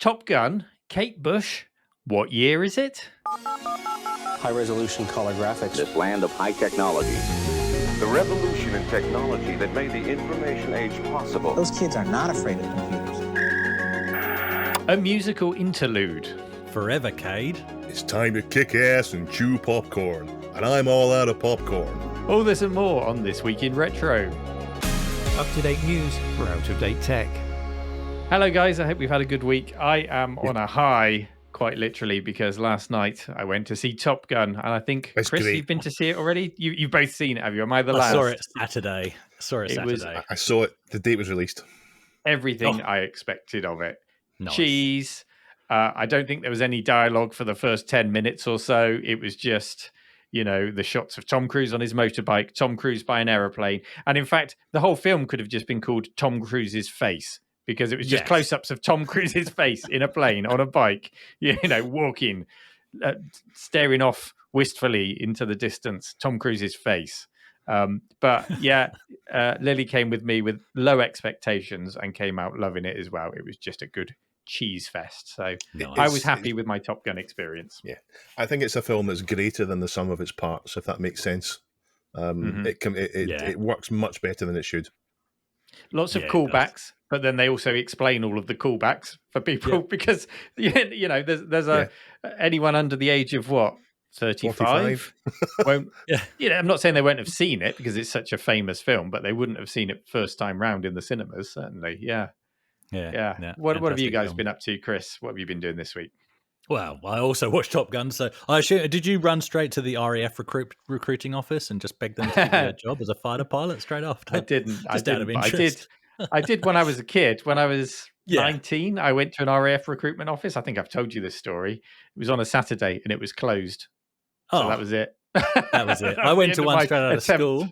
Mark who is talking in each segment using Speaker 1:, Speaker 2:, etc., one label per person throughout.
Speaker 1: Top Gun, Kate Bush. What year is it?
Speaker 2: High-resolution color graphics.
Speaker 3: This land of high technology.
Speaker 4: The revolution in technology that made the information age possible.
Speaker 2: Those kids are not afraid of computers.
Speaker 1: A musical interlude.
Speaker 5: Forevercade.
Speaker 6: It's time to kick ass and chew popcorn. And I'm all out of popcorn.
Speaker 1: All this and more on This Week in Retro. Up-to-date news for out-of-date tech. Hello guys, I hope we've had a good week. I am on a high, quite literally, because last night I went to see Top Gun, and I think,
Speaker 6: That's
Speaker 1: Chris,
Speaker 6: great.
Speaker 1: you've been to see it already? You've both seen it, have you? Am I the
Speaker 5: I
Speaker 1: last?
Speaker 5: saw it Saturday.
Speaker 6: I saw it the day it was released.
Speaker 1: Everything I expected of it.
Speaker 5: Nice.
Speaker 1: Cheese. I don't think there was any dialogue for the first 10 minutes or so. It was just, the shots of Tom Cruise on his motorbike, Tom Cruise by an aeroplane. And in fact, the whole film could have just been called Tom Cruise's Face, because it was just close-ups of Tom Cruise's face in a plane, on a bike, walking, staring off wistfully into the distance, Tom Cruise's face. But Lily came with me with low expectations and came out loving it as well. It was just a good cheese fest. So I was happy with my Top Gun experience.
Speaker 6: Yeah, I think it's a film that's greater than the sum of its parts, if that makes sense. It works much better than it should.
Speaker 1: Lots of callbacks, but then they also explain all of the callbacks for people because there's anyone under the age of what, 35 won't. I'm not saying they won't have seen it because it's such a famous film, but they wouldn't have seen it first time round in the cinemas. Certainly, yeah. What have you guys been up to, Chris? What have you been doing this week?
Speaker 5: Well, I also watched Top Gun. So I assume, did you run straight to the RAF recruiting office and just beg them to give you a job as a fighter pilot strght after?
Speaker 1: I didn't.
Speaker 5: Out of interest.
Speaker 1: I did when I was a kid. When I was 19, I went to an RAF recruitment office. I think I've told you this story. It was on a Saturday and it was closed. So that was it.
Speaker 5: That was it. I went to one straight out of school.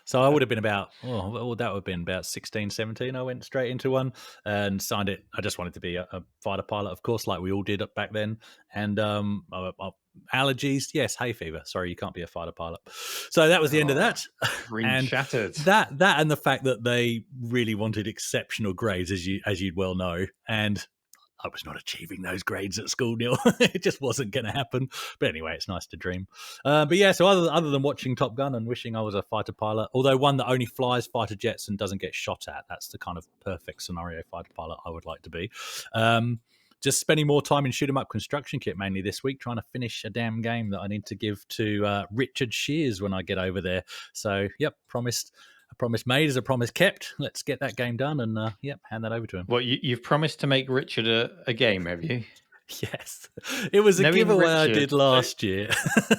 Speaker 5: So I would have been about, that would have been about 16, 17. I went straight into one and signed it. I just wanted to be a fighter pilot, of course, like we all did back then. And allergies, yes, hay fever. Sorry, you can't be a fighter pilot. So that was the end of that.
Speaker 1: And shattered.
Speaker 5: That and the fact that they really wanted exceptional grades, as you'd well know. And I was not achieving those grades at school, Neil. It just wasn't going to happen. But anyway, it's nice to dream. So other than watching Top Gun and wishing I was a fighter pilot, although one that only flies fighter jets and doesn't get shot at, that's the kind of perfect scenario fighter pilot I would like to be. Just spending more time in shoot 'em up construction kit mainly this week, trying to finish a damn game that I need to give to Richard Shears when I get over there. So, a promise made is a promise kept. Let's get that game done and hand that over to him.
Speaker 1: Well, you've promised to make Richard a game, have you?
Speaker 5: Yes, it was a giveaway I did last year.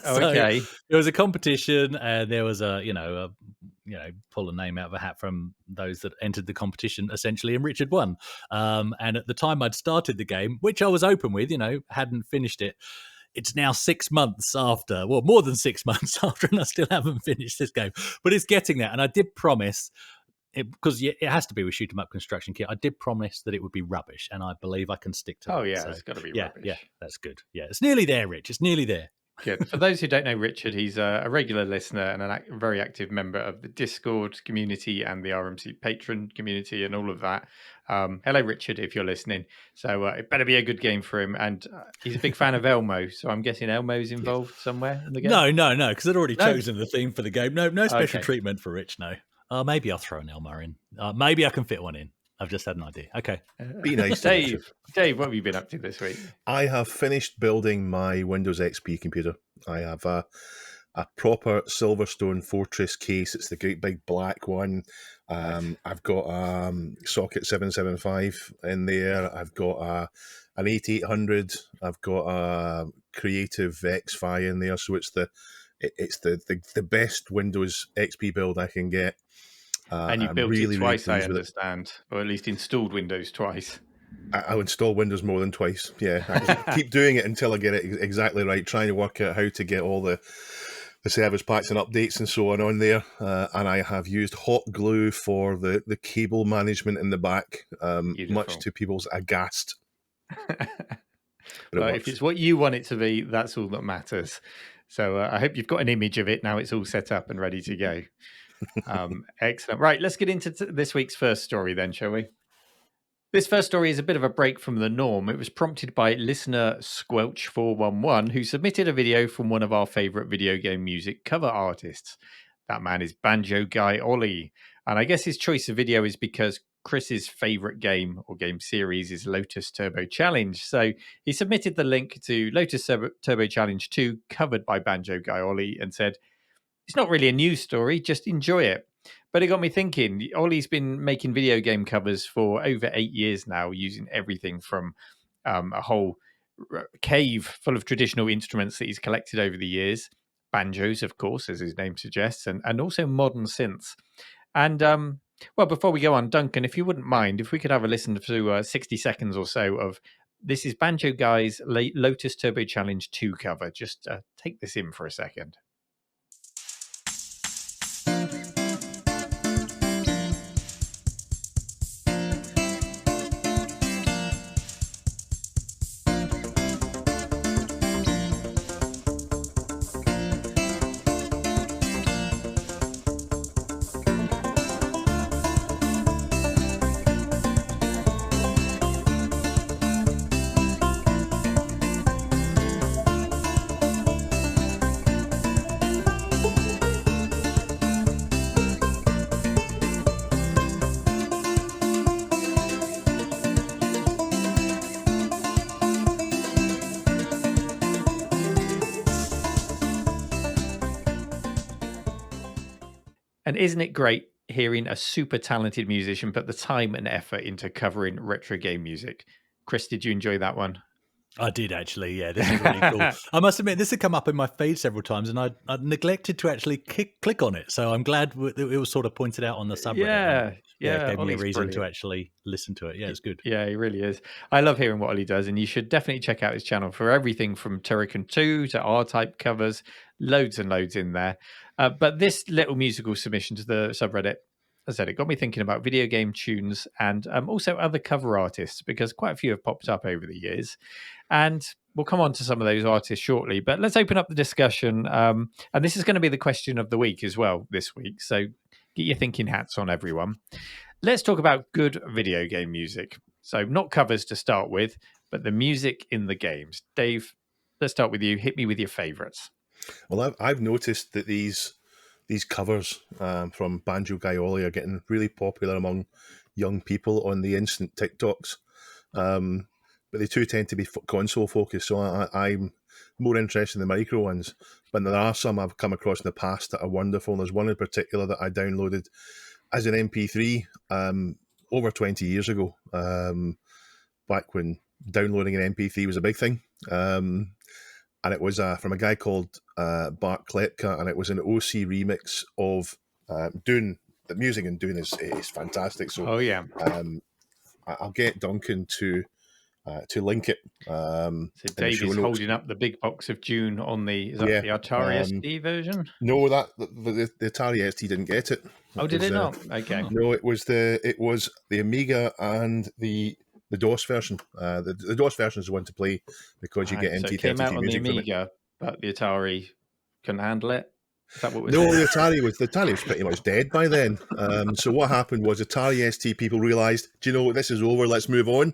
Speaker 1: Okay,
Speaker 5: it was a competition, and there was pull a name out of a hat from those that entered the competition essentially, and Richard won. And at the time I'd started the game, which I was open with, hadn't finished it. It's now 6 months after, well, more than 6 months after, and I still haven't finished this game. But it's getting there. And I did promise, because it has to be with shoot 'em up construction kit, I did promise that it would be rubbish, and I believe I can stick to that.
Speaker 1: Oh, yeah, it's got to be rubbish.
Speaker 5: Yeah, that's good. Yeah, it's nearly there, Rich. It's nearly there.
Speaker 1: Good. For those who don't know Richard, he's a regular listener and a very active member of the Discord community and the RMC patron community and all of that. Hello, Richard, if you're listening. So it better be a good game for him. And he's a big fan of Elmo, so I'm guessing Elmo's involved somewhere in the game?
Speaker 5: No, because I'd already chosen the theme for the game. No special treatment for Rich, no. Maybe I'll throw an Elmo in. Maybe I can fit one in. I've just had an idea. Okay.
Speaker 6: Be nice.
Speaker 1: Dave, what have you been up to this week?
Speaker 6: I have finished building my Windows XP computer. I have a proper Silverstone Fortress case. It's the great big black one. I've got socket 775 in there. I've got an 8800. I've got a Creative X-Fi in there. So it's the best Windows XP build I can get.
Speaker 1: And you built it twice, I understand, or at least installed Windows twice.
Speaker 6: I'll install Windows more than twice. Yeah, I keep doing it until I get it exactly right, trying to work out how to get all the service packs and updates and so on there. And I have used hot glue for the cable management in the back, much to people's aghast.
Speaker 1: Well, if it's what you want it to be, that's all that matters. So I hope you've got an image of it now. It's all set up and ready to go. Excellent. Right, let's get into this week's first story then, shall we? This first story is a bit of a break from the norm. It was prompted by listener Squelch411, who submitted a video from one of our favorite video game music cover artists. That man is BanjoGuyOllie. And I guess his choice of video is because Chris's favorite game or game series is Lotus Turbo Challenge. So he submitted the link to Lotus Turbo Challenge 2, covered by BanjoGuyOllie, and said, "It's not really a news story, just enjoy it." But it got me thinking. Ollie's been making video game covers for over 8 years now, using everything from a whole cave full of traditional instruments that he's collected over the years, banjos, of course, as his name suggests, and also modern synths. And well, before we go on, Duncan, if you wouldn't mind, if we could have a listen to 60 seconds or so of this is Banjo Guy's Lotus Turbo Challenge 2 cover. Just take this in for a second. And isn't it great hearing a super talented musician put the time and effort into covering retro game music? Chris, did you enjoy that one?
Speaker 5: I did actually, yeah. This is really cool. I must admit, this had come up in my feed several times, and I'd neglected to actually click on it. So I'm glad it was sort of pointed out on the subreddit.
Speaker 1: Yeah,
Speaker 5: it gave me a
Speaker 1: Ollie's
Speaker 5: reason
Speaker 1: brilliant
Speaker 5: to actually listen to it. Yeah, it's good.
Speaker 1: Yeah, he really is. I love hearing what Ollie does, and you should definitely check out his channel for everything from Turrican 2 to R-Type covers, loads and loads in there. But this little musical submission to the subreddit, as I said, it got me thinking about video game tunes and also other cover artists, because quite a few have popped up over the years. And we'll come on to some of those artists shortly, but let's open up the discussion. And this is going to be the question of the week as well this week. So get your thinking hats on, everyone. Let's talk about good video game music. So not covers to start with, but the music in the games. Dave, let's start with you. Hit me with your favorites.
Speaker 6: Well, I've noticed that these covers from BanjoGuyOllie are getting really popular among young people on the instant TikToks. But they too tend to be console focused, so I'm more interested in the micro ones. But there are some I've come across in the past that are wonderful. There's one in particular that I downloaded as an MP3 over 20 years ago, back when downloading an MP3 was a big thing. And it was from a guy called Bart Klepka, and it was an OC remix of Dune. The music in Dune is fantastic. So, I'll get Duncan to link it.
Speaker 1: So Dave is holding up the big box of Dune on the Atari ST version.
Speaker 6: No, the Atari ST didn't get it.
Speaker 1: Did it not? Okay.
Speaker 6: No, it was the Amiga and the DOS version. The DOS version is the one to play because you get MT32
Speaker 1: it came out on the
Speaker 6: music
Speaker 1: Amiga, but the Atari couldn't handle it. Is that what we're
Speaker 6: saying?
Speaker 1: The
Speaker 6: Atari was pretty much dead by then. So what happened was Atari ST people realised, do you know what, this is over, let's move on.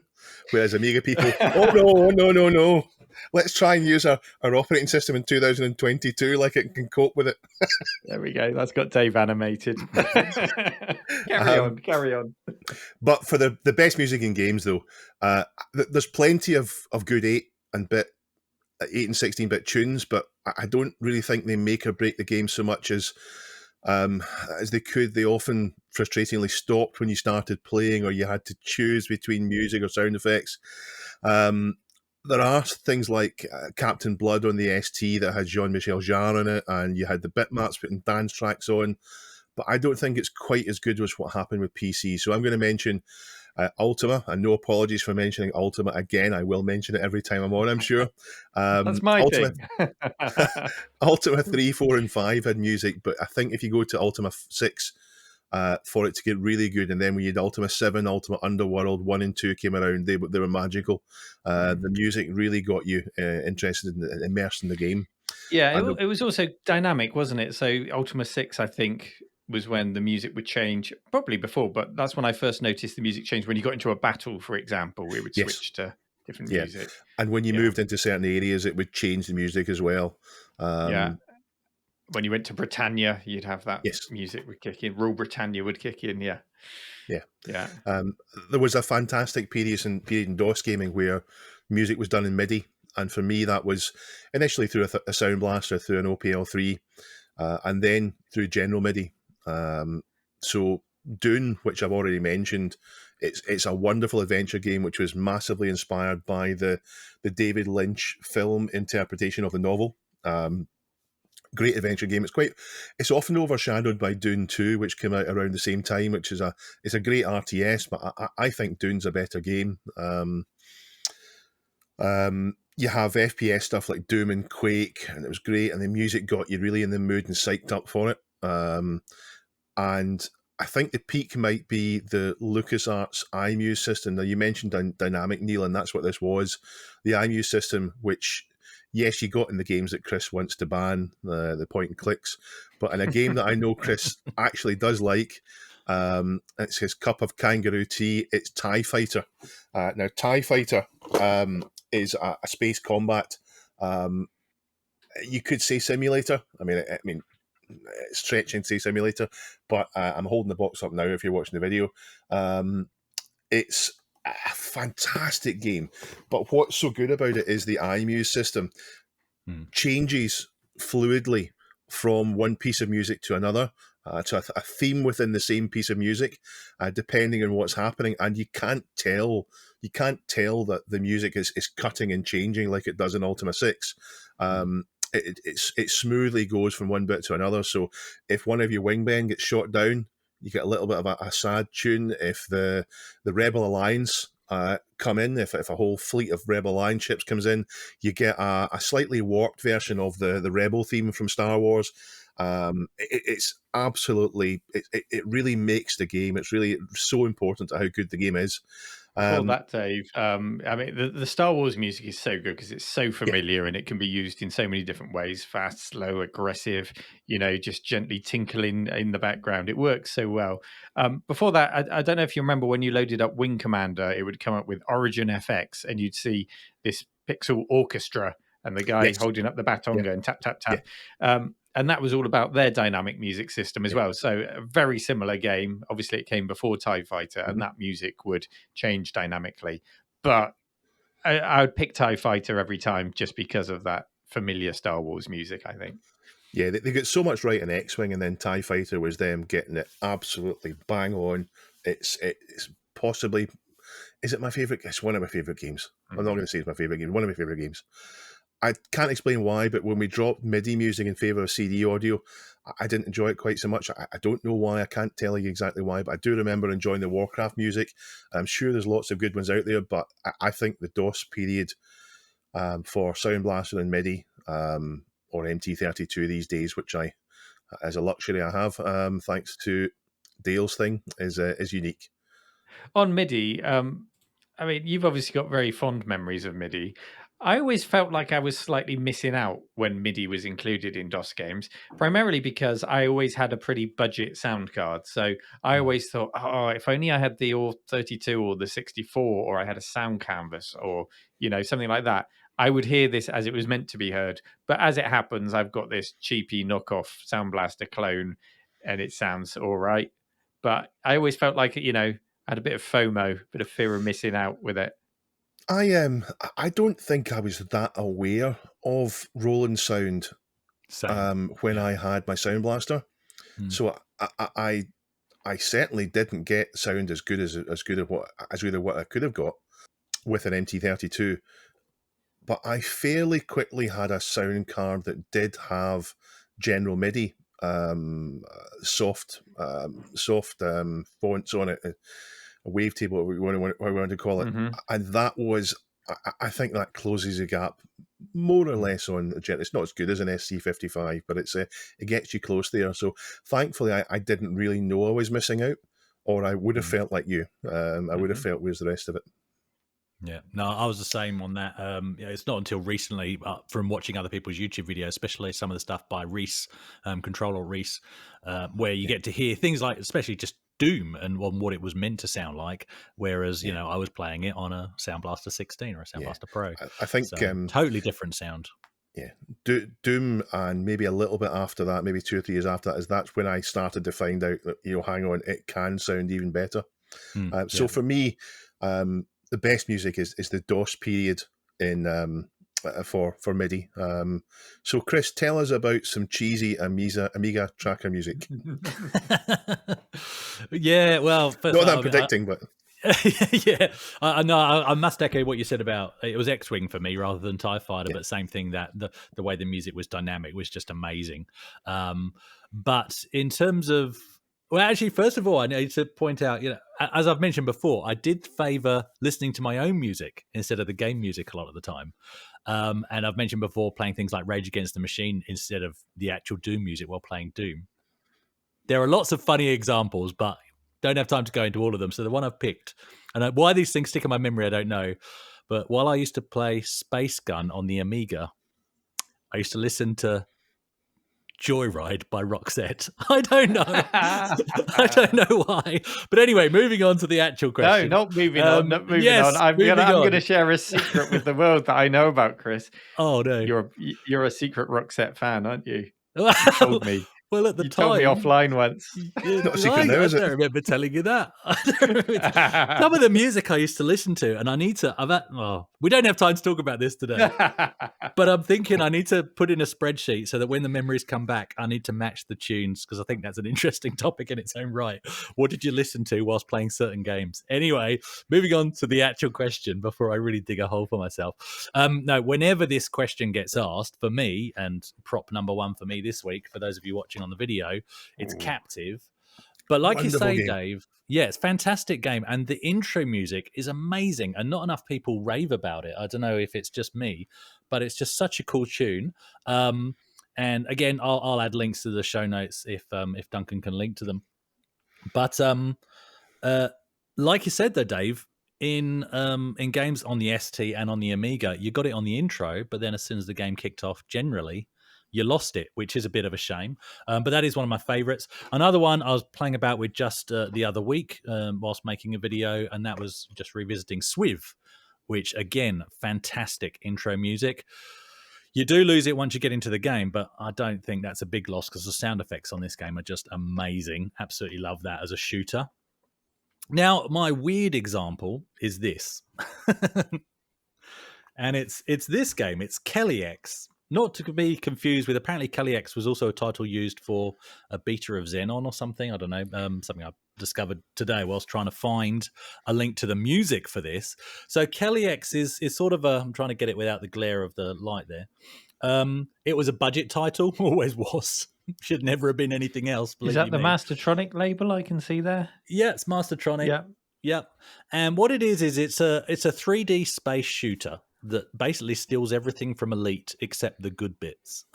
Speaker 6: Whereas Amiga people, no. Let's try and use our operating system in 2022 like it can cope with it.
Speaker 1: There we go. That's got Dave animated. Carry on.
Speaker 6: But for the best music in games, though, there's plenty of good 8 and 16-bit tunes, but I don't really think they make or break the game so much as they could. They often frustratingly stopped when you started playing, or you had to choose between music or sound effects. There are things like Captain Blood on the ST that had Jean-Michel Jarre in it, and you had the bitmaps putting dance tracks on, but I don't think it's quite as good as what happened with PC. So I'm going to mention Ultima, and no apologies for mentioning Ultima again. I will mention it every time I'm on, I'm sure.
Speaker 1: That's my
Speaker 6: Ultima,
Speaker 1: thing.
Speaker 6: Ultima 3, 4, and 5 had music, but I think if you go to Ultima 6, for it to get really good, and then when you had Ultima 7, Ultima Underworld 1 and 2 came around, they were magical. The music really got you interested and immersed in the game.
Speaker 1: Yeah, it was also dynamic, wasn't it? So Ultima 6, I think, was when the music would change, probably before, but that's when I first noticed the music change. When you got into a battle, for example, it would
Speaker 6: Yes.
Speaker 1: switch to different
Speaker 6: Yeah.
Speaker 1: music.
Speaker 6: And when you
Speaker 1: Yeah.
Speaker 6: moved into certain areas, it would change the music as well.
Speaker 1: Yeah. When you went to Britannia, you'd have that
Speaker 6: Yes.
Speaker 1: music would kick in. Rule Britannia would kick in. Yeah.
Speaker 6: Yeah.
Speaker 1: Yeah.
Speaker 6: There was a fantastic period in DOS gaming where music was done in MIDI. And for me, that was initially through a Sound Blaster, through an OPL3, and then through general MIDI. So Dune, which I've already mentioned, it's a wonderful adventure game which was massively inspired by the David Lynch film interpretation of the novel. Great adventure game. It's often overshadowed by Dune 2, which came out around the same time, which is it's a great RTS, but I think Dune's a better game. You have FPS stuff like Doom and Quake, and it was great, and the music got you really in the mood and psyched up for it. And I think the peak might be the LucasArts iMuse system. Now, you mentioned Dynamic, Neil, and that's what this was. The iMuse system, which, yes, you got in the games that Chris wants to ban, the point and clicks, but in a game that I know Chris actually does like, it's his cup of kangaroo tea, it's TIE Fighter. Now, TIE Fighter is a space combat, you could say simulator. I mean, stretching to say simulator, but I'm holding the box up now if you're watching the video. It's a fantastic game, but what's so good about it is the iMuse system changes fluidly from one piece of music to another, to a theme within the same piece of music, depending on what's happening, and you can't tell that the music is cutting and changing like it does in Ultima 6. It smoothly goes from one bit to another. So if one of your wingmen gets shot down, you get a little bit of a sad tune. If the Rebel Alliance come in, if a whole fleet of Rebel Alliance ships comes in, you get a slightly warped version of the Rebel theme from Star Wars. It's absolutely, it really makes the game. It's really so important to how good the game is.
Speaker 1: For that, Dave, I mean, the Star Wars music is so good because it's so familiar and it can be used in so many different ways: fast, slow, aggressive. Just gently tinkling in the background. It works so well. Before that, I don't know if you remember when you loaded up Wing Commander, it would come up with Origin FX, and you'd see this pixel orchestra and the guy holding up the baton going tap tap tap. And that was all about their dynamic music system as well. So a very similar game. Obviously, it came before TIE Fighter, and that music would change dynamically. But I would pick TIE Fighter every time just because of that familiar Star Wars music, I think.
Speaker 6: Yeah, they got so much right in X-Wing, and then TIE Fighter was them getting it absolutely bang on. It's possibly... Is it my favourite? It's one of my favourite games. I'm not going to say it's my favourite game. One of my favourite games. I can't explain why, but when we dropped MIDI music in favour of CD audio, I didn't enjoy it quite so much. I don't know why. I can't tell you exactly why, but I do remember enjoying the Warcraft music. I'm sure there's lots of good ones out there, but I think the DOS period for Sound Blaster and MIDI, or MT32 these days, which as a luxury I have, thanks to Dale's thing, is unique.
Speaker 1: On MIDI, I mean, you've obviously got very fond memories of MIDI. I always felt like I was slightly missing out when MIDI was included in DOS games, primarily because I always had a pretty budget sound card. So I always thought, oh, if only I had the AU32 or the 64, or I had a sound canvas, or, something like that, I would hear this as it was meant to be heard. But as it happens, I've got this cheapy knockoff Sound Blaster clone, and it sounds all right. But I always felt like, I had a bit of FOMO, a bit of fear of missing out with it.
Speaker 6: I don't think I was that aware of Roland Sound when I had my Sound Blaster. So I certainly didn't get sound as good as what I could have got with an MT32. But I fairly quickly had a sound card that did have general MIDI, soft fonts on it, a wavetable, what we want to call it, and that was, I think that closes the gap more or less on general. It's not as good as an SC55, but it gets you close there. So thankfully, I didn't really know I was missing out, or I would have felt like you. I would have felt where's the rest of it.
Speaker 5: Yeah, no, I was the same on that. It's not until recently, from watching other people's YouTube videos, especially some of the stuff by Reese, Controller Reese, where you get to hear things like, especially just Doom and on what it was meant to sound like. Whereas, you know, I was playing it on a Sound Blaster 16 or a Sound Blaster Pro.
Speaker 6: I think
Speaker 5: so, totally different sound.
Speaker 6: Yeah, Doom, and maybe a little bit after that, maybe 2 or 3 years after that, that's when I started to find out that, you know, hang on, it can sound even better. So for me, the best music is the DOS period in for MIDI. So Chris, tell us about some cheesy Amiga tracker music.
Speaker 5: Yeah, well,
Speaker 6: not that I'm predicting, but.
Speaker 5: Yeah, I know. I must echo what you said about it was X-Wing for me rather than TIE Fighter, but same thing, that the way the music was dynamic was just amazing. But in terms of, well, actually, first of all, I need to point out, you know, as I've mentioned before, I did favor listening to my own music instead of the game music a lot of the time. And I've mentioned before playing things like Rage Against the Machine instead of the actual Doom music while playing Doom. There are lots of funny examples, but don't have time to go into all of them. So the one I've picked, and why these things stick in my memory, I don't know. But while I used to play Space Gun on the Amiga, I used to listen to Joyride by Roxette. I don't know. I don't know why. But anyway, moving on to the actual question.
Speaker 1: No, not moving on. Not moving on. I'm going to share a secret with the world that I know about, Chris.
Speaker 5: Oh, no.
Speaker 1: You're a secret Roxette fan, aren't you?
Speaker 5: You
Speaker 1: told me.
Speaker 5: Well, at the time,
Speaker 1: told me offline once.
Speaker 6: Not a secret now, is it?
Speaker 5: I don't remember telling you that. Some of the music I used to listen to, and I need to. We don't have time to talk about this today. But I'm thinking I need to put in a spreadsheet so that when the memories come back, I need to match the tunes, because I think that's an interesting topic in its own right. What did you listen to whilst playing certain games? Anyway, moving on to the actual question before I really dig a hole for myself. No, whenever this question gets asked, for me, and prop number one for me this week, for those of you watching on the video, it's Captive. But like wonderful you say, game. Dave, yeah, it's a fantastic game, and the intro music is amazing, and not enough people rave about it. I don't know if it's just me, but it's just such a cool tune. And again, I'll add links to the show notes if Duncan can link to them. But like you said though, Dave, in games on the ST and on the Amiga, you got it on the intro, but then as soon as the game kicked off, generally you lost it, which is a bit of a shame. But that is one of my favorites. Another one I was playing about with just the other week whilst making a video, and that was just revisiting Swiv, which, again, fantastic intro music. You do lose it once you get into the game, but I don't think that's a big loss because the sound effects on this game are just amazing. Absolutely love that as a shooter. Now, my weird example is this. And it's this game. It's Kelly X. Not to be confused with, apparently Kelly X was also a title used for a beta of Xenon or something. I don't know, something I discovered today whilst trying to find a link to the music for this. So Kelly X is sort of I'm trying to get it without the glare of the light there. It was a budget title, always was. Should never have been anything else.
Speaker 1: Is that the Mastertronic label I can see there?
Speaker 5: Yeah, it's Mastertronic.
Speaker 1: Yeah.
Speaker 5: Yep. And what it is it's a 3D space shooter that basically steals everything from Elite except the good bits.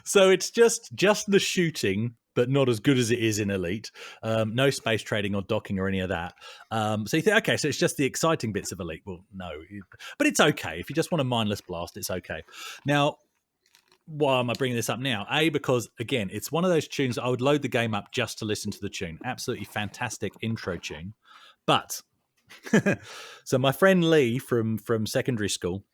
Speaker 5: So it's just the shooting, but not as good as it is in Elite. No space trading or docking or any of that. So you think, okay, so it's just the exciting bits of Elite. Well, no, but it's okay. If you just want a mindless blast, it's okay. Now, why am I bringing this up now? Because, again, it's one of those tunes that I would load the game up just to listen to the tune. Absolutely fantastic intro tune. But, so my friend Lee from secondary school,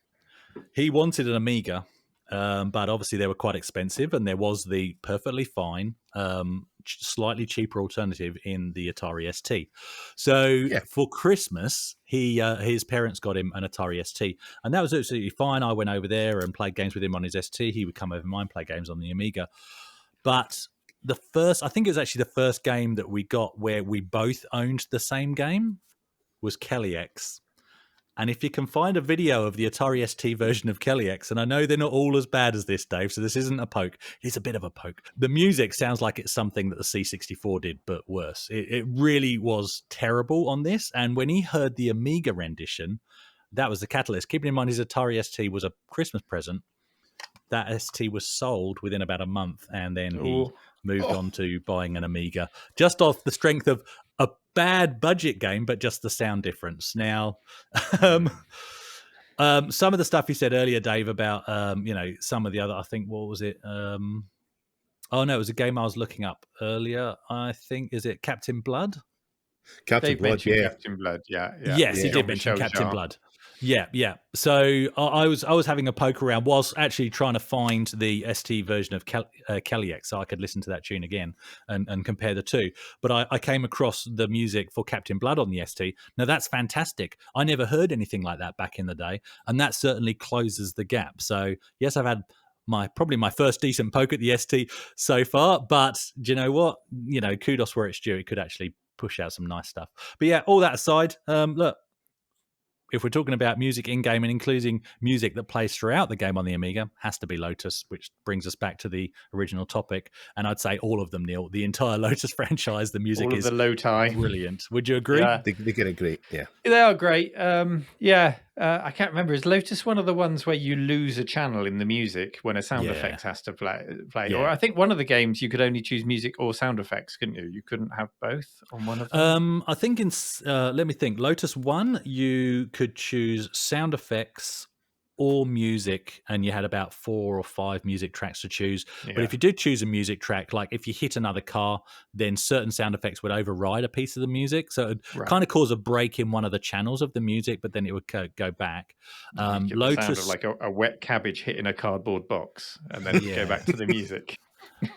Speaker 5: he wanted an Amiga, but obviously they were quite expensive, and there was the perfectly fine, slightly cheaper alternative in the Atari ST. So for Christmas, his parents got him an Atari ST, and that was absolutely fine. I went over there and played games with him on his ST. He would come over mine, play games on the Amiga. But I think it was actually the first game that we got where we both owned the same game was Kelly X. And if you can find a video of the Atari ST version of Kelly X, and I know they're not all as bad as this, Dave, so this isn't a poke. It's a bit of a poke. The music sounds like it's something that the C64 did, but worse. It really was terrible on this. And when he heard the Amiga rendition, that was the catalyst. Keeping in mind his Atari ST was a Christmas present. That ST was sold within about a month, and then he moved on to buying an Amiga, just off the strength of bad budget game, but just the sound difference. Now, some of the stuff you said earlier, Dave, about some of the other, I think, what was it? Oh no, it was a game I was looking up earlier. I think, is it Captain Blood?
Speaker 6: Captain
Speaker 1: Dave
Speaker 6: Blood,
Speaker 1: mentioned
Speaker 6: yeah.
Speaker 1: Captain Blood, yeah.
Speaker 5: Yes, he did mention Captain Blood. Yeah. So I was having a poke around whilst actually trying to find the ST version of Kellyex so I could listen to that tune again and compare the two. But I came across the music for Captain Blood on the ST. Now, that's fantastic. I never heard anything like that back in the day, and that certainly closes the gap. So, yes, I've had probably my first decent poke at the ST so far, but do you know what? Kudos where it's due. It could actually push out some nice stuff. But yeah, all that aside, look, if we're talking about music in-game and including music that plays throughout the game on the Amiga, has to be Lotus, which brings us back to the original topic. And I'd say all of them, Neil. The entire Lotus franchise, the music
Speaker 1: all of
Speaker 5: is
Speaker 1: the Loti.
Speaker 5: Brilliant. Would you agree?
Speaker 1: Yeah.
Speaker 6: They get it great, yeah.
Speaker 1: They are great. I can't remember. Is Lotus one of the ones where you lose a channel in the music when a sound effect has to play?
Speaker 5: Yeah.
Speaker 1: Or I think one of the games you could only choose music or sound effects, couldn't you? You couldn't have both on one of them?
Speaker 5: I think let me think. Lotus 1, you could choose sound effects or music, and you had about 4 or 5 music tracks to choose.
Speaker 1: Yeah.
Speaker 5: But if you did choose a music track, like if you hit another car, then certain sound effects would override a piece of the music. So it would kind of cause a break in one of the channels of the music, but then it would go back.
Speaker 1: Lotus sound of like a wet cabbage hitting a cardboard box, and then go back to the music.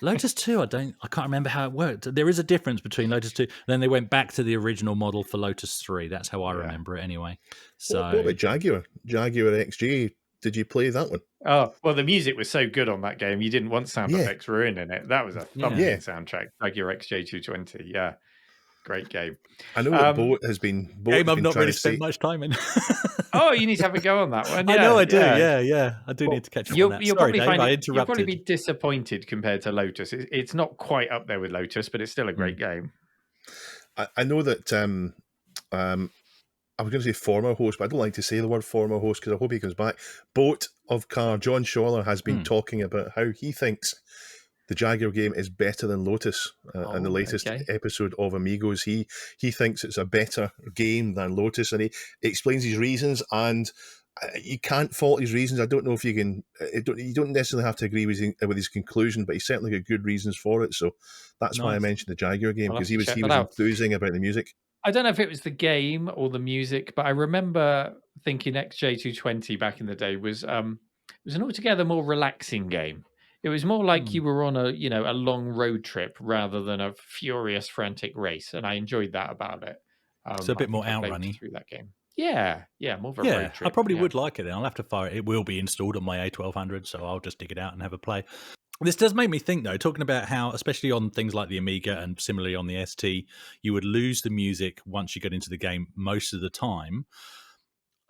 Speaker 5: Lotus 2, I can't remember how it worked. There is a difference between Lotus 2. Then they went back to the original model for Lotus 3. That's how I remember it anyway. So
Speaker 6: what about Jaguar XG? Did you play that one?
Speaker 1: Oh, well, the music was so good on that game. You didn't want sound effects ruining it. That was a thumping soundtrack. Jaguar XJ220. Yeah. Great game.
Speaker 6: I know what Boat has been.
Speaker 5: Game I've not really spent much time in.
Speaker 1: Oh, you need to have a go on that one.
Speaker 5: I know I do. Yeah. I do need to catch up on that. Sorry, Dave, I interrupted.
Speaker 1: You'll probably be disappointed compared to Lotus. It's not quite up there with Lotus, but it's still a great game.
Speaker 6: I know that I was going to say former host, but I don't like to say the word former host because I hope he comes back. Boat of Car, John Schaller, has been talking about how he thinks the Jaguar game is better than Lotus in the latest episode of Amigos. He thinks it's a better game than Lotus, and he explains his reasons, and you can't fault his reasons. I don't know if you can. You don't necessarily have to agree with his conclusion, but he's certainly got good reasons for it. So that's why I mentioned the Jaguar game, because he was enthusing about the music.
Speaker 1: I don't know if it was the game or the music, but I remember thinking XJ220 back in the day was an altogether more relaxing game. It was more like you were on a long road trip rather than a furious, frantic race, and I enjoyed that about it.
Speaker 5: So a bit more outrunny
Speaker 1: through that game. Yeah, more of a road trip.
Speaker 5: I probably would like it then. I'll have to fire it. It will be installed on my A1200, so I'll just dig it out and have a play. This does make me think, though, talking about how, especially on things like the Amiga and similarly on the ST, you would lose the music once you get into the game most of the time.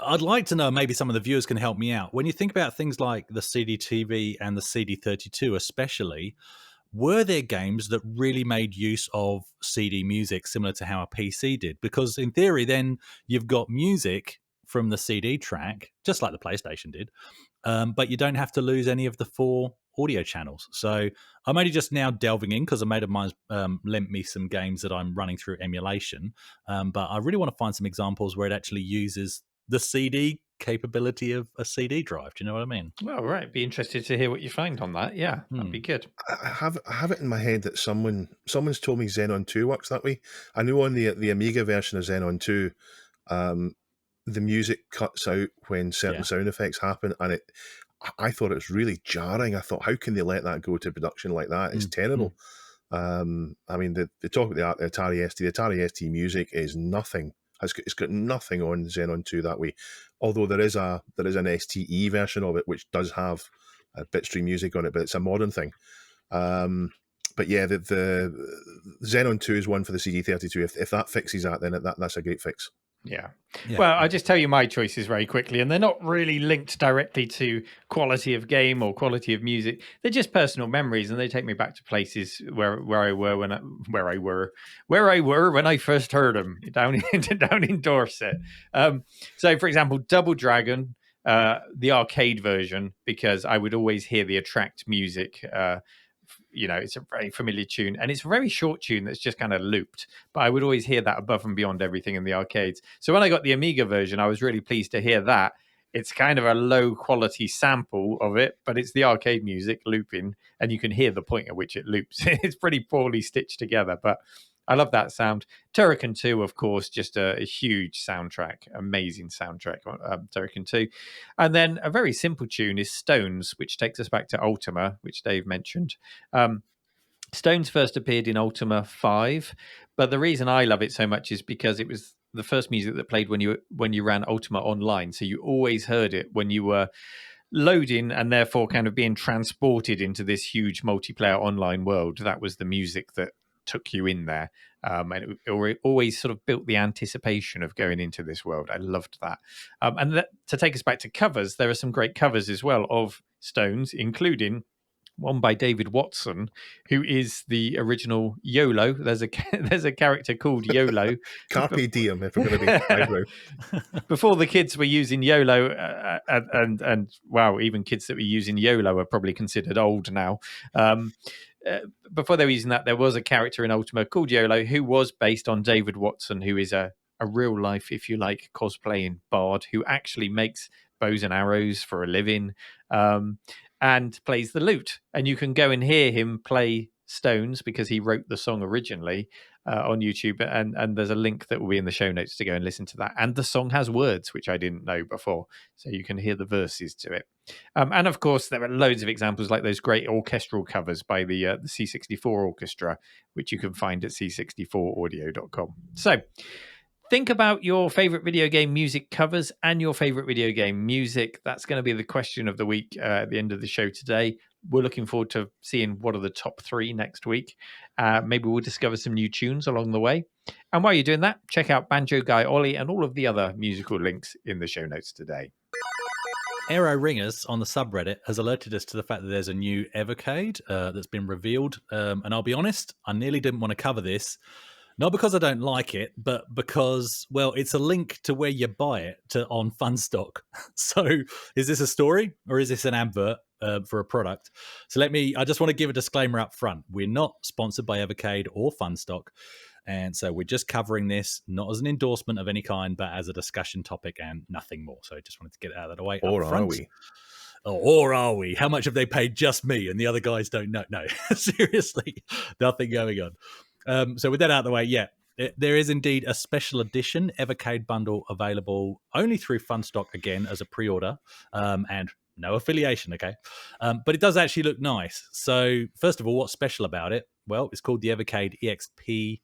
Speaker 5: I'd like to know, maybe some of the viewers can help me out. When you think about things like the CD-TV and the CD32 especially, were there games that really made use of CD music similar to how a PC did? Because in theory, then you've got music from the CD track, just like the PlayStation did, but you don't have to lose any of the 4 audio channels. So I'm only just now delving in because a mate of mine lent me some games that I'm running through emulation, but I really want to find some examples where it actually uses the CD capability of a CD drive. Do you know what I mean?
Speaker 1: Well, right. Be interested to hear what you find on that. Yeah, that'd be good.
Speaker 6: I have it in my head that someone's told me Xenon 2 works that way. I know on the Amiga version of Xenon 2, the music cuts out when certain sound effects happen, and I thought it was really jarring. I thought, how can they let that go to production like that? It's terrible. I mean, they talk about the Atari ST. The Atari ST music is nothing. It's got nothing on Xenon 2 that way. Although there is an STE version of it which does have bitstream music on it, but it's a modern thing. But yeah, the Xenon 2 is one for the CD32. If that fixes that, then that's a great fix.
Speaker 1: Yeah. Well, I'll just tell you my choices very quickly, and they're not really linked directly to quality of game or quality of music. They're just personal memories, and they take me back to places where I were when I first heard them down in Dorset. So, for example, Double Dragon, the arcade version, because I would always hear the Attract music it's a very familiar tune, and it's a very short tune that's just kind of looped. But I would always hear that above and beyond everything in the arcades. So when I got the Amiga version, I was really pleased to hear that. It's kind of a low quality sample of it, but it's the arcade music looping, and you can hear the point at which it loops. It's pretty poorly stitched together, but I love that sound. Turrican 2, of course, just a huge soundtrack, amazing soundtrack on Turrican 2. And then a very simple tune is Stones, which takes us back to Ultima, which Dave mentioned. Stones first appeared in Ultima 5, but the reason I love it so much is because it was the first music that played when you ran Ultima Online. So you always heard it when you were loading and therefore kind of being transported into this huge multiplayer online world. That was the music that took you in there. And it always sort of built the anticipation of going into this world. I loved that. To take us back to covers, there are some great covers as well of Stones, including one by David Watson, who is the original YOLO. There's a character called YOLO.
Speaker 6: Carpe diem, if we're going to be highbrow.
Speaker 1: Before the kids were using YOLO, and wow, even kids that were using YOLO are probably considered old now. Before they were using that, there was a character in Ultima called YOLO who was based on David Watson, who is a real life, if you like, cosplaying bard who actually makes bows and arrows for a living. And plays the lute, and you can go and hear him play Stones because he wrote the song originally on YouTube, and there's a link that will be in the show notes to go and listen to that. And the song has words which I didn't know before, so you can hear the verses to it. And of course, there are loads of examples like those great orchestral covers by the C64 Orchestra, which you can find at c64audio.com. So think about your favorite video game music covers and your favorite video game music. That's going to be the question of the week at the end of the show today. We're looking forward to seeing what are the top 3 next week. Maybe we'll discover some new tunes along the way. And while you're doing that, check out BanjoGuyOllie and all of the other musical links in the show notes today.
Speaker 5: Aero Ringers on the subreddit has alerted us to the fact that there's a new Evercade that's been revealed. And I'll be honest, I nearly didn't want to cover this. Not because I don't like it, but because, well, it's a link to where you buy it on Funstock. So is this a story or is this an advert for a product? So I just want to give a disclaimer up front. We're not sponsored by Evercade or Funstock. And so we're just covering this, not as an endorsement of any kind, but as a discussion topic and nothing more. So I just wanted to get it out of the way.
Speaker 6: Or are we?
Speaker 5: Or are we? How much have they paid just me and the other guys don't know? No, seriously, nothing going on. So with that out of the way, yeah, there is indeed a special edition Evercade bundle available only through Funstock again as a pre-order, and no affiliation, okay? But it does actually look nice. So first of all, what's special about it? Well, it's called the Evercade EXP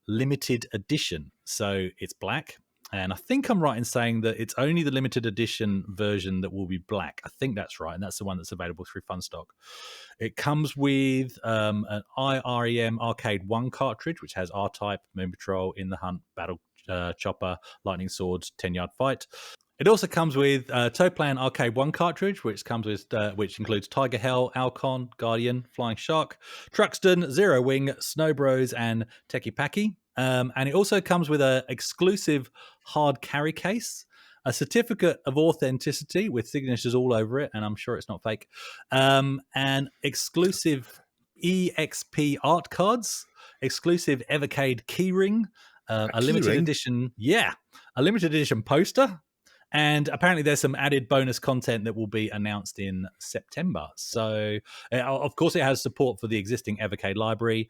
Speaker 5: Limited Edition. So it's black. And I think I'm right in saying that it's only the limited edition version that will be black. I think that's right. And that's the one that's available through Funstock. It comes with an IREM Arcade 1 cartridge, which has R-Type, Moon Patrol, In the Hunt, Battle Chopper, Lightning Swords, 10-Yard Fight. It also comes with Toplan Arcade 1 cartridge, which includes Tiger Hell, Alcon, Guardian, Flying Shark, Truxton, Zero Wing, Snow Bros, and Teki Paki. And it also comes with an exclusive hard carry case, a certificate of authenticity with signatures all over it, and I'm sure it's not fake, and exclusive EXP art cards, exclusive Evercade keyring, a limited edition poster, and apparently there's some added bonus content that will be announced in September. So, of course, it has support for the existing Evercade library.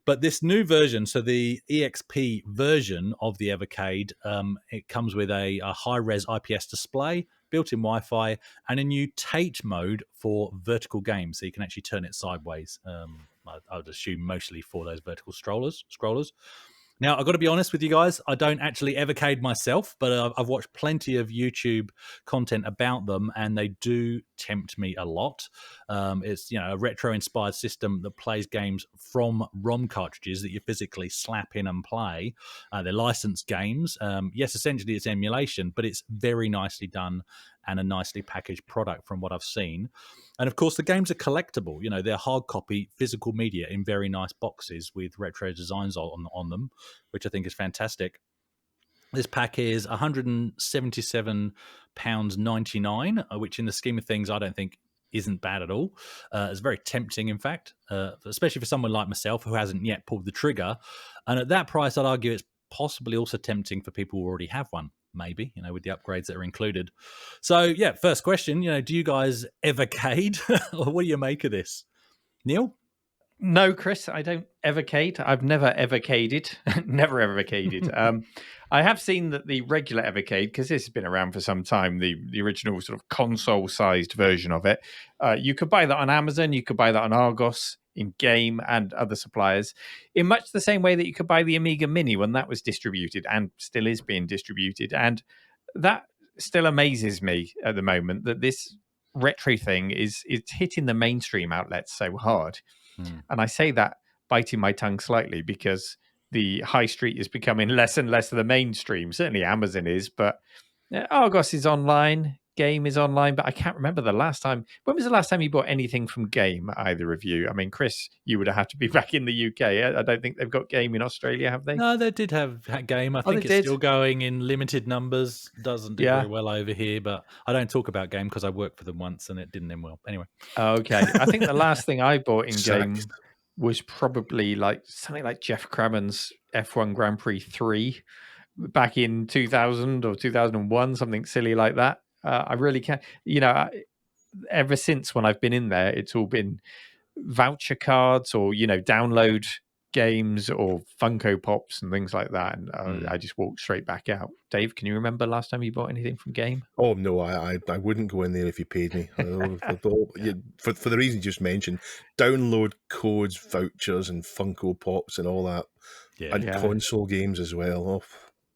Speaker 5: But this new version, so the EXP version of the Evercade, it comes with a high-res IPS display, built-in Wi-Fi, and a new Tate mode for vertical games. So you can actually turn it sideways. I would assume mostly for those vertical scrollers. Now, I've got to be honest with you guys, I don't actually Evercade myself, but I've watched plenty of YouTube content about them, and they do tempt me a lot. It's a retro-inspired system that plays games from ROM cartridges that you physically slap in and play. They're licensed games. Yes, essentially it's emulation, but it's very nicely done and a nicely packaged product from what I've seen. And of course, the games are collectible. They're hard copy physical media in very nice boxes with retro designs on them, which I think is fantastic. This pack is £177.99, which in the scheme of things, I don't think isn't bad at all. It's very tempting, in fact, especially for someone like myself who hasn't yet pulled the trigger. And at that price, I'd argue it's possibly also tempting for people who already have one, maybe, with the upgrades that are included. So, yeah, first question, do you guys Evercade? Or what do you make of this? Neil?
Speaker 1: No, Chris, I don't Evercade. I've never Evercaded. Never Evercaded. I have seen that the regular Evercade, because this has been around for some time, the original sort of console-sized version of it, you could buy that on Amazon, you could buy that on Argos, in Game, and other suppliers, in much the same way that you could buy the Amiga Mini when that was distributed, and still is being distributed. And that still amazes me at the moment, that this retro thing is hitting the mainstream outlets so hard. And I say that biting my tongue slightly because the high street is becoming less and less of the mainstream. Certainly Amazon is, but Argos is online, Game is online, but I can't remember the last time. When was the last time you bought anything from Game, either of you? I mean, Chris, you would have to be back in the UK. I don't think they've got Game in Australia, have they?
Speaker 5: No, they did have Game. I think it's still going in limited numbers. Doesn't do very well over here, but I don't talk about Game because I worked for them once and it didn't end well. Anyway.
Speaker 1: Okay. I think the last thing I bought in Game was probably something like Jeff Crammon's F1 Grand Prix 3 back in 2000 or 2001, something silly like that. I really can't, ever since when I've been in there, it's all been voucher cards or, download games or Funko Pops and things like that. And I just walked straight back out. Dave, can you remember last time you bought anything from Game?
Speaker 6: Oh, no, I wouldn't go in there if you paid me. For the reasons you just mentioned, download codes, vouchers, and Funko Pops and all that. Yeah. And console games as well. Oh.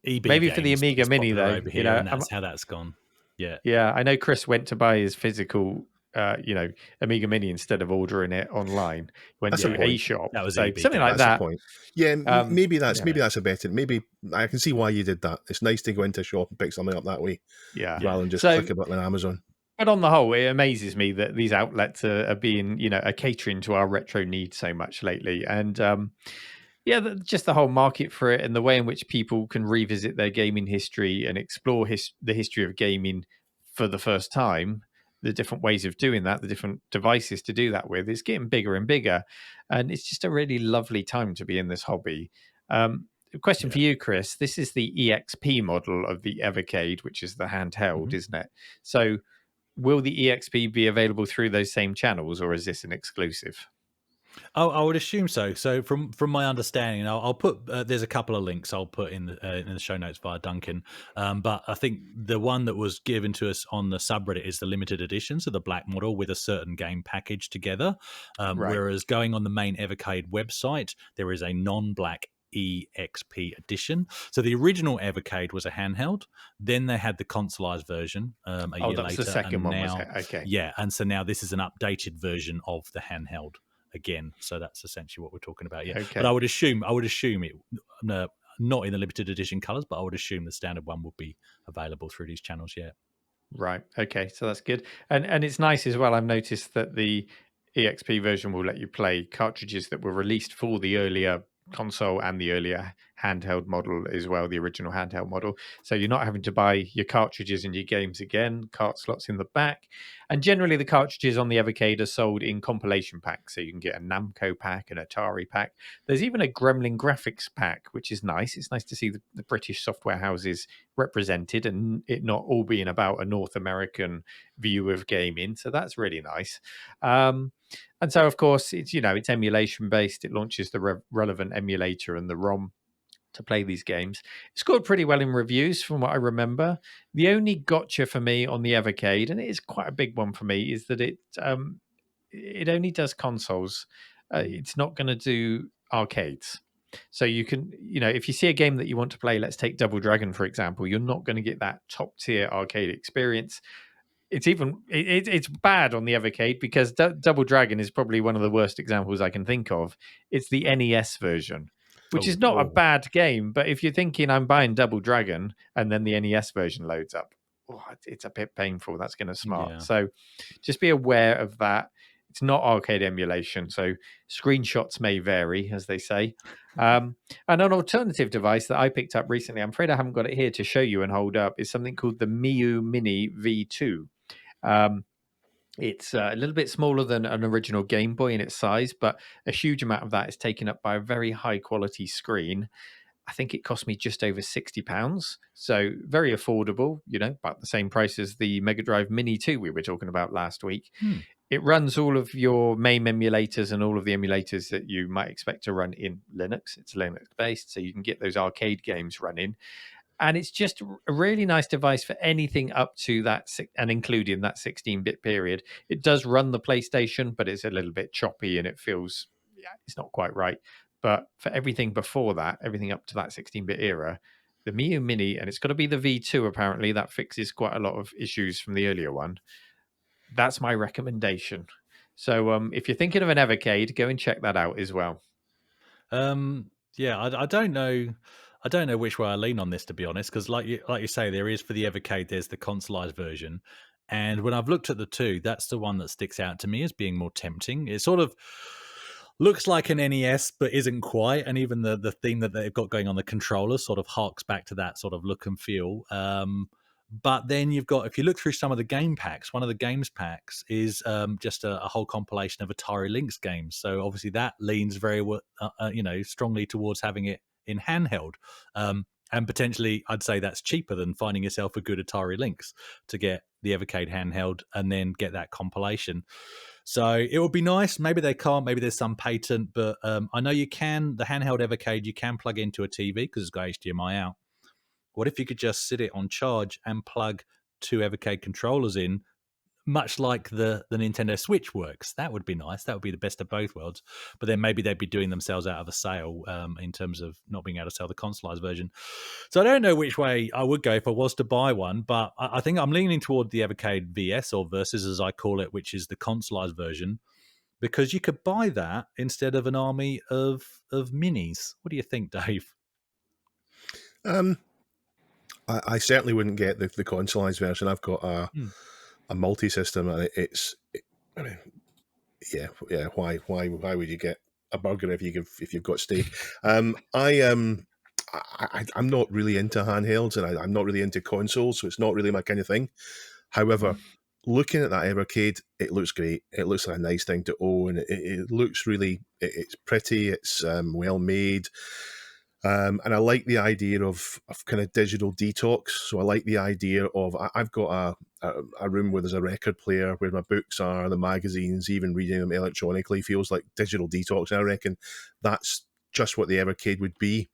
Speaker 5: EB
Speaker 1: Maybe for the Amiga Mini, though.
Speaker 5: Over here, and that's how that's gone. Yeah.
Speaker 1: Yeah, I know Chris went to buy his physical Amiga Mini instead of ordering it online. Went to a shop.
Speaker 5: That was
Speaker 1: something like that.
Speaker 6: Point. Yeah, maybe that's a better. Maybe I can see why you did that. It's nice to go into a shop and pick something up that way.
Speaker 1: Yeah,
Speaker 6: rather than just click a button on Amazon.
Speaker 1: But on the whole, it amazes me that these outlets are being, are catering to our retro needs so much lately, and just the whole market for it and the way in which people can revisit their gaming history and explore the history of gaming for the first time. The different ways of doing that, the different devices to do that with, it's getting bigger and bigger. And it's just a really lovely time to be in this hobby. A question for you, Chris. This is the EXP model of the Evercade, which is the handheld, isn't it? So will the EXP be available through those same channels, or is this an exclusive?
Speaker 5: Oh, I would assume so. So from my understanding, I'll put there's a couple of links I'll put in the show notes via Duncan. But I think the one that was given to us on the subreddit is the limited edition, so the black model with a certain game package together. Whereas going on the main Evercade website, there is a non-black EXP edition. So the original Evercade was a handheld. Then they had the consoleized version a year later.
Speaker 1: The second one, was it? Okay.
Speaker 5: Yeah, and so now this is an updated version of the handheld. Again, so that's essentially what we're talking about. Yeah, okay. But I would assume it not in the limited edition colors, but I would assume the standard one would be available through these channels. Yeah,
Speaker 1: right. Okay, so that's good, and it's nice as well. I've noticed that the EXP version will let you play cartridges that were released for the earlier console and the earlier handheld model as well, the original handheld model. So you're not having to buy your cartridges and your games again, cart slots in the back. And generally the cartridges on the Evercade are sold in compilation packs. So you can get a Namco pack, an Atari pack. There's even a Gremlin graphics pack, which is nice. It's nice to see the British software houses represented and it not all being about a North American view of gaming. So that's really nice. And so, of course, it's emulation based. It launches the relevant emulator and the ROM to play these games. It scored pretty well in reviews from what I remember. The only gotcha for me on the Evercade, and it is quite a big one for me, is that it only does consoles. It's not going to do arcades. So you can, if you see a game that you want to play, let's take Double Dragon, for example, you're not going to get that top tier arcade experience. It's bad on the Evercade because Double Dragon is probably one of the worst examples I can think of. It's the NES version, which is not a bad game, but if you're thinking I'm buying Double Dragon and then the NES version loads up, it's a bit painful. That's going to smart. Yeah. So just be aware of that. It's not arcade emulation, so screenshots may vary, as they say. And an alternative device that I picked up recently, I'm afraid I haven't got it here to show you and hold up, is something called the Miu Mini V2. It's a little bit smaller than an original Game Boy in its size, but a huge amount of that is taken up by a very high quality screen. I think it cost me just over £60. So very affordable, about the same price as the Mega Drive Mini 2 we were talking about last week. It runs all of your MAME emulators and all of the emulators that you might expect to run in Linux. It's Linux based, so you can get those arcade games running. And it's just a really nice device for anything up to that, and including that 16-bit period. It does run the PlayStation, but it's a little bit choppy and it feels, it's not quite right. But for everything before that, everything up to that 16-bit era, the Miu Mini, and it's got to be the V2 apparently, that fixes quite a lot of issues from the earlier one. That's my recommendation. So if you're thinking of an Evercade, go and check that out as well.
Speaker 5: Yeah, I don't know. I don't know which way I lean on this, to be honest, because like you say, there is for the Evercade, there's the consoleized version, and when I've looked at the two, that's the one that sticks out to me as being more tempting. It sort of looks like an NES, but isn't quite, and even the theme that they've got going on the controller sort of harks back to that sort of look and feel. But then you've got, if you look through some of the game packs, one of the games packs is just a whole compilation of Atari Lynx games. So obviously that leans very, strongly towards having it in handheld. And potentially, I'd say that's cheaper than finding yourself a good Atari Lynx to get the Evercade handheld and then get that compilation. So it would be nice. Maybe they can't. Maybe there's some patent, but I know you can. The handheld Evercade you can plug into a TV because it's got HDMI out. What if you could just sit it on charge and plug two Evercade controllers in, much like the Nintendo Switch works? That would be nice. That would be the best of both worlds. But then maybe they'd be doing themselves out of a sale in terms of not being able to sell the consoleized version. So I don't know which way I would go if I was to buy one, but I think I'm leaning toward the Evercade VS, or Versus as I call it, which is the consoleized version, because you could buy that instead of an army of minis. What do you think, Dave?
Speaker 6: I certainly wouldn't get the consoleized version. I've got a multi-system, and I mean, yeah. Why would you get a burger if you've got steak? I'm not really into handhelds, and I'm not really into consoles, so it's not really my kind of thing. However, looking at that Evercade, it looks great. It looks like a nice thing to own. It looks really, it's pretty. It's well made. And I like the idea of kind of digital detox. So I like the idea of, I've got a room where there's a record player where my books are, the magazines, even reading them electronically feels like digital detox. And I reckon that's just what the Evercade would be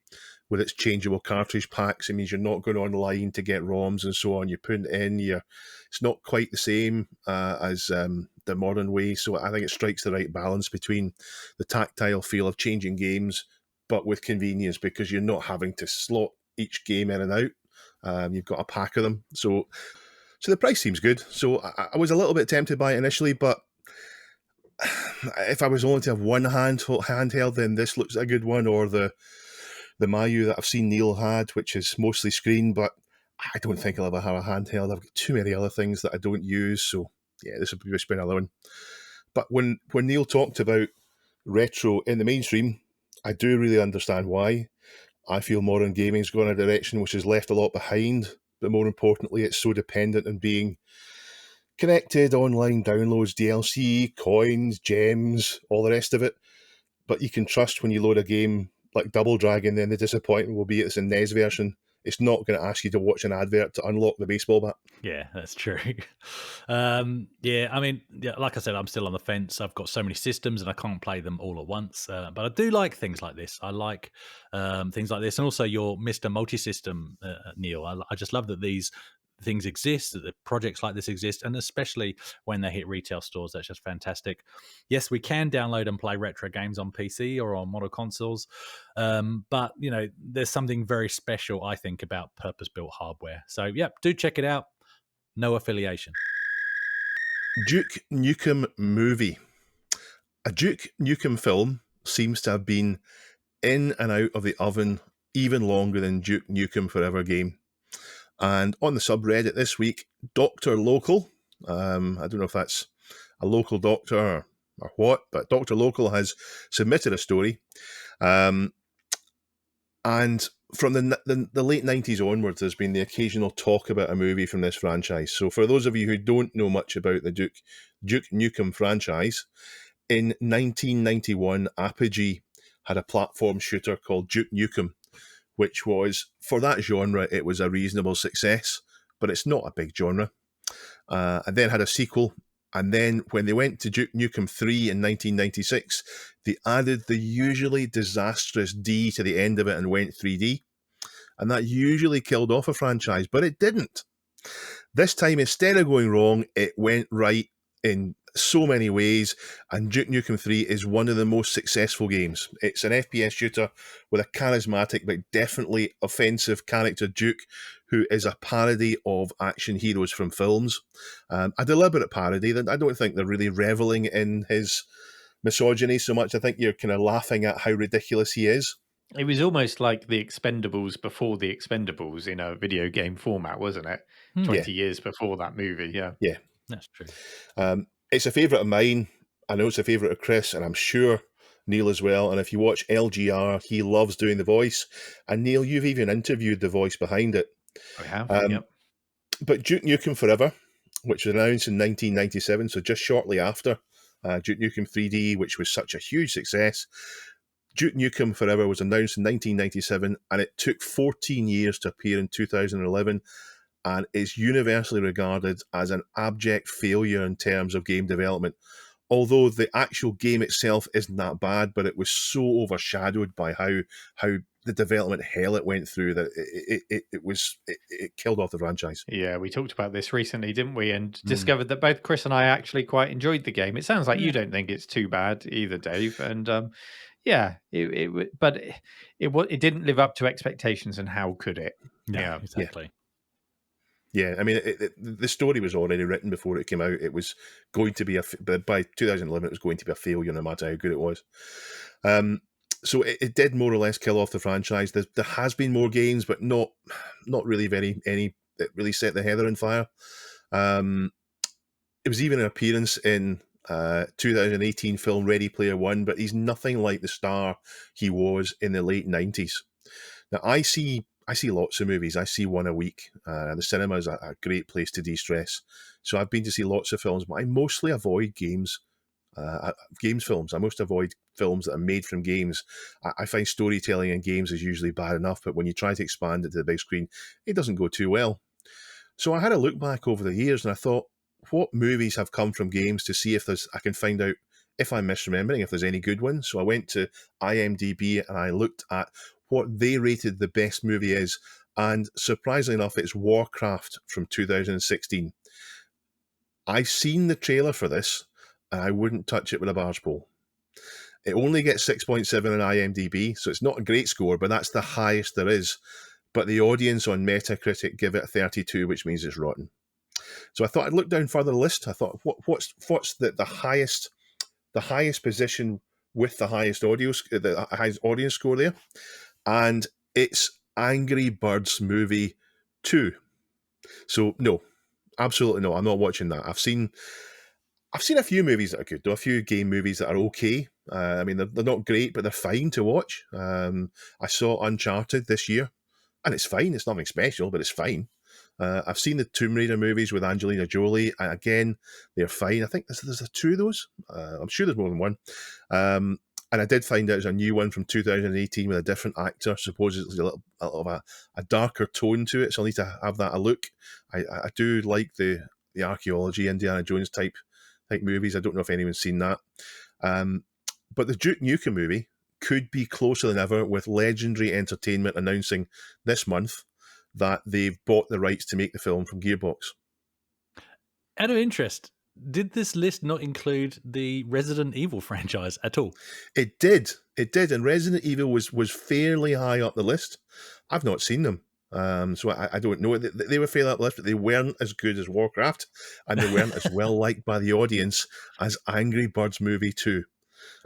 Speaker 6: with its changeable cartridge packs. It means you're not going online to get ROMs and so on. You put it in, it's not quite the same as the modern way. So I think it strikes the right balance between the tactile feel of changing games, but with convenience, because you're not having to slot each game in and out. You've got a pack of them. So the price seems good. So I was a little bit tempted by it initially, but if I was only to have one handheld, then this looks a good one, or the Mayu that I've seen Neil had, which is mostly screen, but I don't think I'll ever have a handheld. I've got too many other things that I don't use. So yeah, this would be another one. But when Neil talked about retro in the mainstream, I do really understand why. I feel modern gaming's gone a direction which has left a lot behind, but more importantly, it's so dependent on being connected, online downloads, DLC, coins, gems, all the rest of it. But you can trust when you load a game like Double Dragon, then the disappointment will be it's a NES version. It's not going to ask you to watch an advert to unlock the baseball bat.
Speaker 5: Yeah, that's true. Yeah, I mean, like I said, I'm still on the fence. I've got so many systems and I can't play them all at once. But I do like things like this. I like things like this. And also your Mr. Multi-System, Neil. I just love that these things exist, that the projects like this exist, and especially when they hit retail stores. That's just fantastic. Yes, we can download and play retro games on PC or on model consoles, but there's something very special, I think, about purpose-built hardware. So yep, do check it out. No affiliation.
Speaker 6: Duke Nukem movie. A Duke Nukem film seems to have been in and out of the oven even longer than Duke Nukem Forever game. And on the subreddit this week, Dr. Local, I don't know if that's a local doctor or what, but Dr. Local has submitted a story And from the late 90s onwards, there's been the occasional talk about a movie from this franchise. So for those of you who don't know much about the Duke Nukem franchise, in 1991, Apogee had a platform shooter called Duke Nukem, which was, for that genre, it was a reasonable success, but it's not a big genre. And then had a sequel. And then when they went to Duke Nukem 3 in 1996, they added the usually disastrous D to the end of it and went 3D. And that usually killed off a franchise, but it didn't. This time, instead of going wrong, it went right in so many ways, and Duke Nukem 3 is one of the most successful games. It's an FPS shooter with a charismatic but definitely offensive character, Duke, who is a parody of action heroes from films. A deliberate parody. I don't think they're really reveling in his misogyny so much. I think you're kind of laughing at how ridiculous he is.
Speaker 1: It was almost like the Expendables before the Expendables in a video game format, wasn't it? 20 years before that movie, yeah.
Speaker 6: Yeah.
Speaker 5: That's true.
Speaker 6: It's a favourite of mine. I know it's a favourite of Chris, and I'm sure Neil as well. And if you watch LGR, he loves doing the voice. And Neil, you've even interviewed the voice behind it.
Speaker 1: I have, yep.
Speaker 6: But Duke Nukem Forever, which was announced in 1997, so just shortly after Duke Nukem 3D, which was such a huge success, Duke Nukem Forever was announced in 1997, and it took 14 years to appear in 2011, and is universally regarded as an abject failure in terms of game development. Although the actual game itself isn't that bad, but it was so overshadowed by how the development hell it went through that it killed off the franchise.
Speaker 1: Yeah, we talked about this recently, didn't we? And discovered that both Chris and I actually quite enjoyed the game. It sounds like you don't think it's too bad either, Dave. And yeah, but it didn't live up to expectations, and how could it?
Speaker 5: No,
Speaker 1: Yeah,
Speaker 5: exactly.
Speaker 6: Yeah, I mean, the story was already written before it came out. It was going to be by 2011, it was going to be a failure, no matter how good it was. So it did more or less kill off the franchise. There has been more games, but not really any that really set the heather on fire. It was even an appearance in 2018 film Ready Player One, but he's nothing like the star he was in the late 90s. Now, I see lots of movies. I see one a week. The cinema is a great place to de-stress. So I've been to see lots of films, but I mostly avoid games films. I mostly avoid films that are made from games. I find storytelling in games is usually bad enough, but when you try to expand it to the big screen, it doesn't go too well. So I had a look back over the years, and I thought, what movies have come from games to see if I can find out if I'm misremembering, if there's any good ones. So I went to IMDb and I looked at what they rated the best movie is, and surprisingly enough, it's Warcraft from 2016. I've seen the trailer for this, and I wouldn't touch it with a barge pole. It only gets 6.7 on IMDb, so it's not a great score, but that's the highest there is. But the audience on Metacritic give it a 32, which means it's rotten. So I thought I'd look down further the list. I thought, what's the highest position with the highest audience score there? And it's Angry Birds Movie 2. So no, absolutely no. I'm not watching that. I've seen a few movies that are good. There are a few game movies that are okay. I mean, they're not great, but they're fine to watch. I saw Uncharted this year, and it's fine. It's nothing special, but it's fine. I've seen the Tomb Raider movies with Angelina Jolie, and again, they're fine. I think there's two of those. I'm sure there's more than one. And I did find out there's a new one from 2018 with a different actor. Supposedly a little of a darker tone to it, so I need to have that a look. I do like the archaeology Indiana Jones type movies. I don't know if anyone's seen that. But the Duke Nukem movie could be closer than ever, with Legendary Entertainment announcing this month that they've bought the rights to make the film from Gearbox.
Speaker 5: Out of interest, did this list not include the Resident Evil franchise at all?
Speaker 6: It did, and Resident Evil was fairly high up the list. I've not seen them, so I don't know. They were fairly up the list, but they weren't as good as Warcraft, and they weren't as well liked by the audience as Angry Birds Movie 2.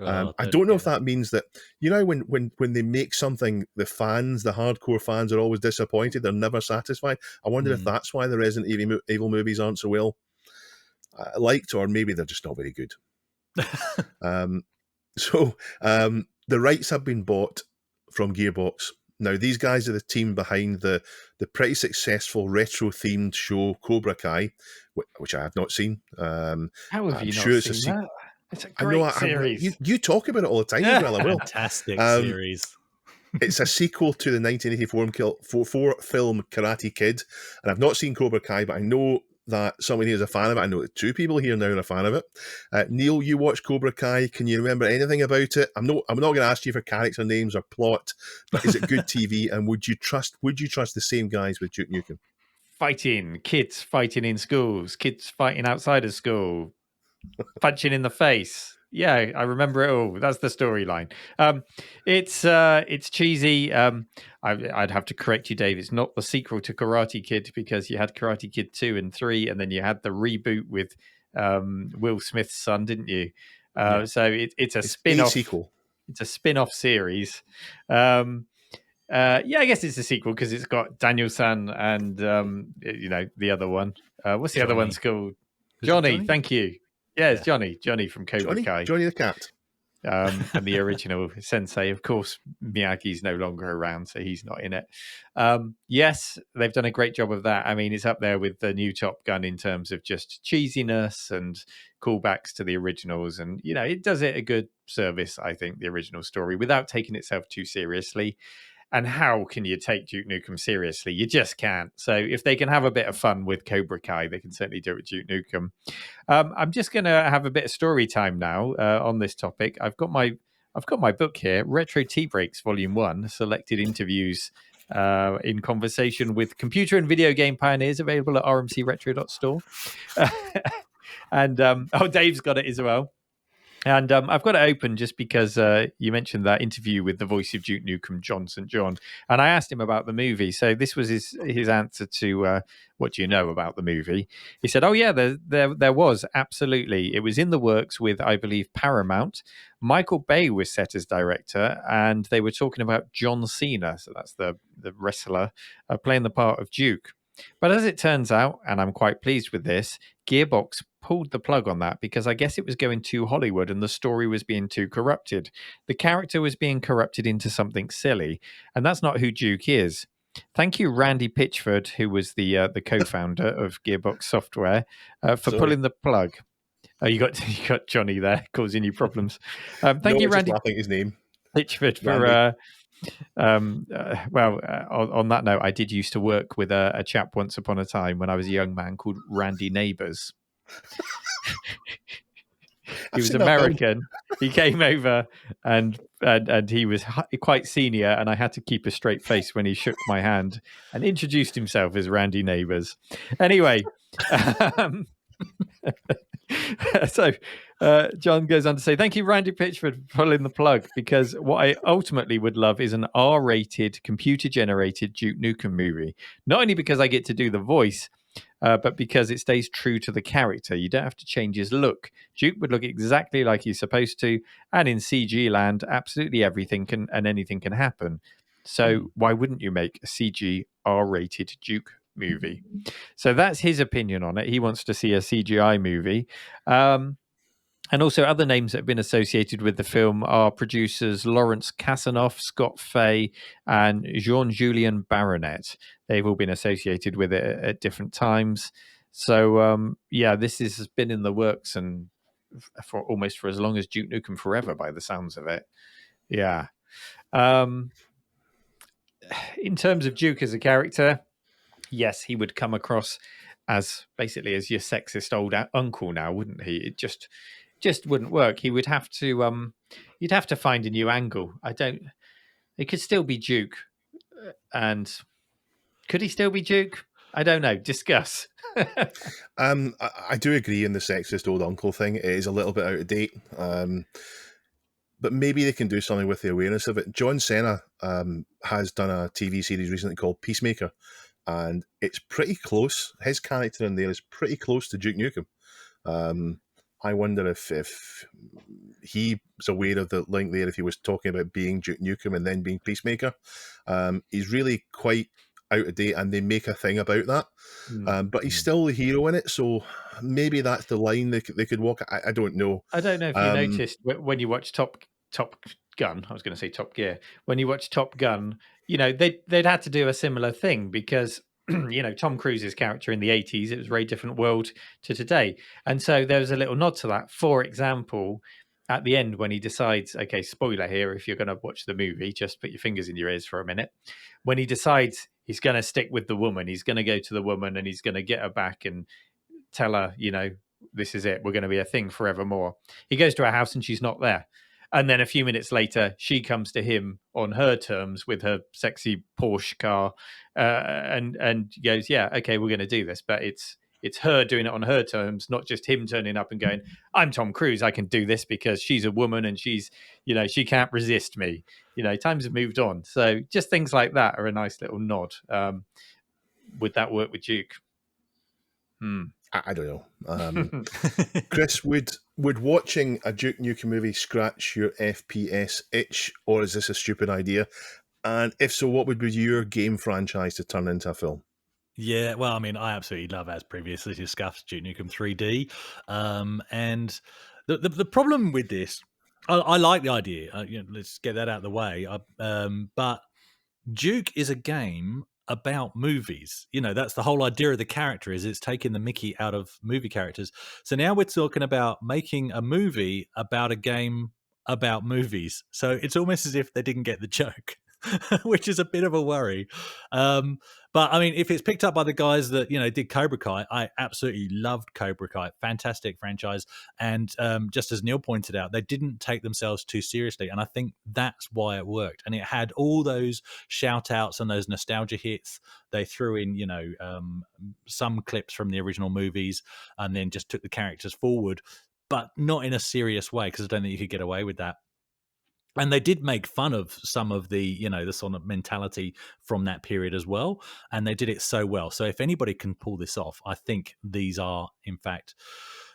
Speaker 6: I don't know if that means that, when they make something, the hardcore fans are always disappointed. They're never satisfied. I wonder if that's why the Resident Evil movies aren't so well liked, or maybe they're just not very good. So the rights have been bought from Gearbox. Now, these guys are the team behind the pretty successful retro-themed show Cobra Kai, which I have not seen.
Speaker 1: How have
Speaker 6: I'm
Speaker 1: you
Speaker 6: sure
Speaker 1: not
Speaker 6: it's
Speaker 1: seen that? It's a
Speaker 6: I know.
Speaker 1: great series.
Speaker 6: You talk about it all the time as well. I will.
Speaker 5: Fantastic series.
Speaker 6: It's a sequel to the 1984 film Karate Kid, and I've not seen Cobra Kai, but I know that someone here is a fan of it. I know that 2 people here now are a fan of it. Neil, you watched Cobra Kai. Can you remember anything about it? I'm not going to ask you for character names or plot, but is it good TV? And would you trust the same guys with Duke Nukem?
Speaker 1: Fighting, kids fighting in schools, kids fighting outside of school, punching in the face. Yeah, I remember it all. That's the storyline. It's cheesy. I'd have to correct you, Dave. It's not the sequel to Karate Kid, because you had Karate Kid 2 and 3, and then you had the reboot with Will Smith's son, didn't you? So it's a spin-off
Speaker 6: sequel.
Speaker 1: It's a spin-off series. I guess it's a sequel because it's got Daniel-san and the other one. What's the other one's called? Johnny. Thank you. Yeah, it's Johnny from Cobra Kai.
Speaker 6: Johnny the cat.
Speaker 1: And the original sensei. Of course, Miyagi's no longer around, so he's not in it. Yes, they've done a great job of that. I mean, it's up there with the new Top Gun in terms of just cheesiness and callbacks to the originals. And, it does it a good service, I think, the original story, without taking itself too seriously. And how can you take Duke Nukem seriously? You just can't. So if they can have a bit of fun with Cobra Kai, they can certainly do it with Duke Nukem. I'm just going to have a bit of story time now on this topic. I've got my book here, Retro Tea Breaks Volume 1, Selected Interviews in Conversation with Computer and Video Game Pioneers, available at rmcretro.store. And Dave's got it as well. And I've got it open just because you mentioned that interview with the voice of Duke Nukem, John St. John, and I asked him about the movie. So this was his answer to what do you know about the movie? He said, "Oh yeah, there was absolutely. It was in the works with, I believe, Paramount. Michael Bay was set as director, and they were talking about John Cena, so that's the wrestler, playing the part of Duke. But as it turns out, and I'm quite pleased with this, Gearbox pulled the plug on that because I guess it was going too Hollywood and the story was being too corrupted. The character was being corrupted into something silly, and that's not who Duke is. Thank you, Randy Pitchford, who was the co-founder of Gearbox Software, for pulling the plug." Oh, you got Johnny there causing you problems. Thank you, Randy.
Speaker 6: Laughing at his name.
Speaker 1: Pitchford for. On that note, I did used to work with a chap once upon a time when I was a young man called Randy Neighbours. He was American. He came over and he was quite senior, and I had to keep a straight face when he shook my hand and introduced himself as Randy Neighbours. Anyway, so John goes on to say, "Thank you, Randy Pitchford, for pulling the plug, because what I ultimately would love is an R-rated, computer-generated Duke Nukem movie. Not only because I get to do the voice, but because it stays true to the character. You don't have to change his look. Duke would look exactly like he's supposed to, and in CG land, absolutely everything can and anything can happen. So why wouldn't you make a CG R-rated Duke movie?" So that's his opinion on it. He wants to see a CGI movie. And also other names that have been associated with the film are producers Lawrence Kasanoff, Scott Fay, and Jean-Julien Baronet. They've all been associated with it at different times. So, this has been in the works and for almost for as long as Duke Nukem Forever, by the sounds of it. Yeah. In terms of Duke as a character, yes, he would come across as basically as your sexist old uncle now, wouldn't he? It just wouldn't work. He would have to you'd have to find a new angle. It could still be Duke, and could he still be Duke? I don't know. Discuss.
Speaker 6: I do agree in the sexist old uncle thing. It is a little bit out of date, but maybe they can do something with the awareness of it. John Cena has done a TV series recently called Peacemaker, and it's pretty close. His character in there is pretty close to Duke Nukem. I wonder if he was aware of the link there, if he was talking about being Duke Nukem and then being Peacemaker. He's really quite out of date, and they make a thing about that. But he's still the hero in it, so maybe that's the line they could walk. I don't know.
Speaker 1: I don't know if you noticed when you watch Top Gun. I was going to say Top Gear. When you watch Top Gun, they'd had to do a similar thing because Tom Cruise's character in the 80s, it was a very different world to today. And so there was a little nod to that. For example, at the end when he decides, okay, spoiler here, if you're going to watch the movie, just put your fingers in your ears for a minute. When he decides he's going to stick with the woman, he's going to go to the woman and he's going to get her back and tell her, this is it. We're going to be a thing forevermore. He goes to her house and she's not there. And then a few minutes later, she comes to him on her terms with her sexy Porsche car, and goes, "Yeah, okay, we're going to do this." But it's her doing it on her terms, not just him turning up and going, "I'm Tom Cruise, I can do this because she's a woman and she's, she can't resist me." Times have moved on, so just things like that are a nice little nod. Would that work with Duke?
Speaker 6: I don't know. Chris, would watching a Duke Nukem movie scratch your FPS itch, or is this a stupid idea? And if so, what would be your game franchise to turn into a film?
Speaker 5: Yeah, well, I mean, I absolutely love, as previously discussed, Duke Nukem 3D. And the problem with this, I like the idea. Let's get that out of the way. But Duke is a game about movies. That's the whole idea of the character, is it's taking the mickey out of movie characters. So now we're talking about making a movie about a game about movies. So it's almost as if they didn't get the joke. Which is a bit of a worry. But I mean, if it's picked up by the guys that, did Cobra Kai, I absolutely loved Cobra Kai. Fantastic franchise. And just as Neil pointed out, they didn't take themselves too seriously. And I think that's why it worked. And it had all those shout outs and those nostalgia hits. They threw in, some clips from the original movies and then just took the characters forward, but not in a serious way, because I don't think you could get away with that. And they did make fun of some of the, the sort of mentality from that period as well. And they did it so well. So if anybody can pull this off, I think these are, in fact,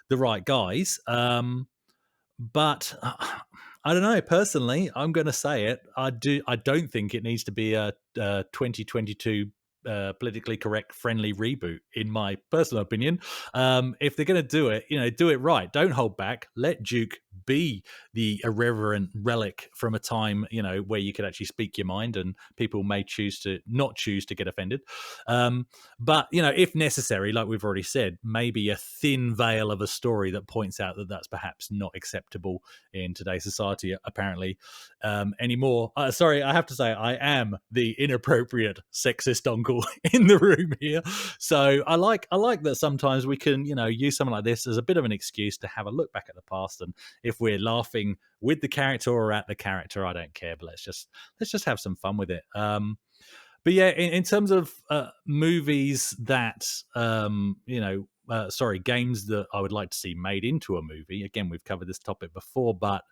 Speaker 5: the right guys. But I don't know. Personally, I'm going to say it. I don't think it needs to be a 2022 politically correct, friendly reboot, in my personal opinion. If they're going to do it, do it right. Don't hold back. Let Duke be the irreverent relic from a time, where you could actually speak your mind, and people may choose to not choose to get offended. But if necessary, like we've already said, maybe a thin veil of a story that points out that that's perhaps not acceptable in today's society, apparently, anymore. Sorry, I have to say, I am the inappropriate sexist uncle in the room here. So I like that sometimes we can, use something like this as a bit of an excuse to have a look back at the past. And if we're laughing with the character or at the character, I don't care, but let's just have some fun with it. But yeah, in terms of movies that, games that I would like to see made into a movie. Again, we've covered this topic before, but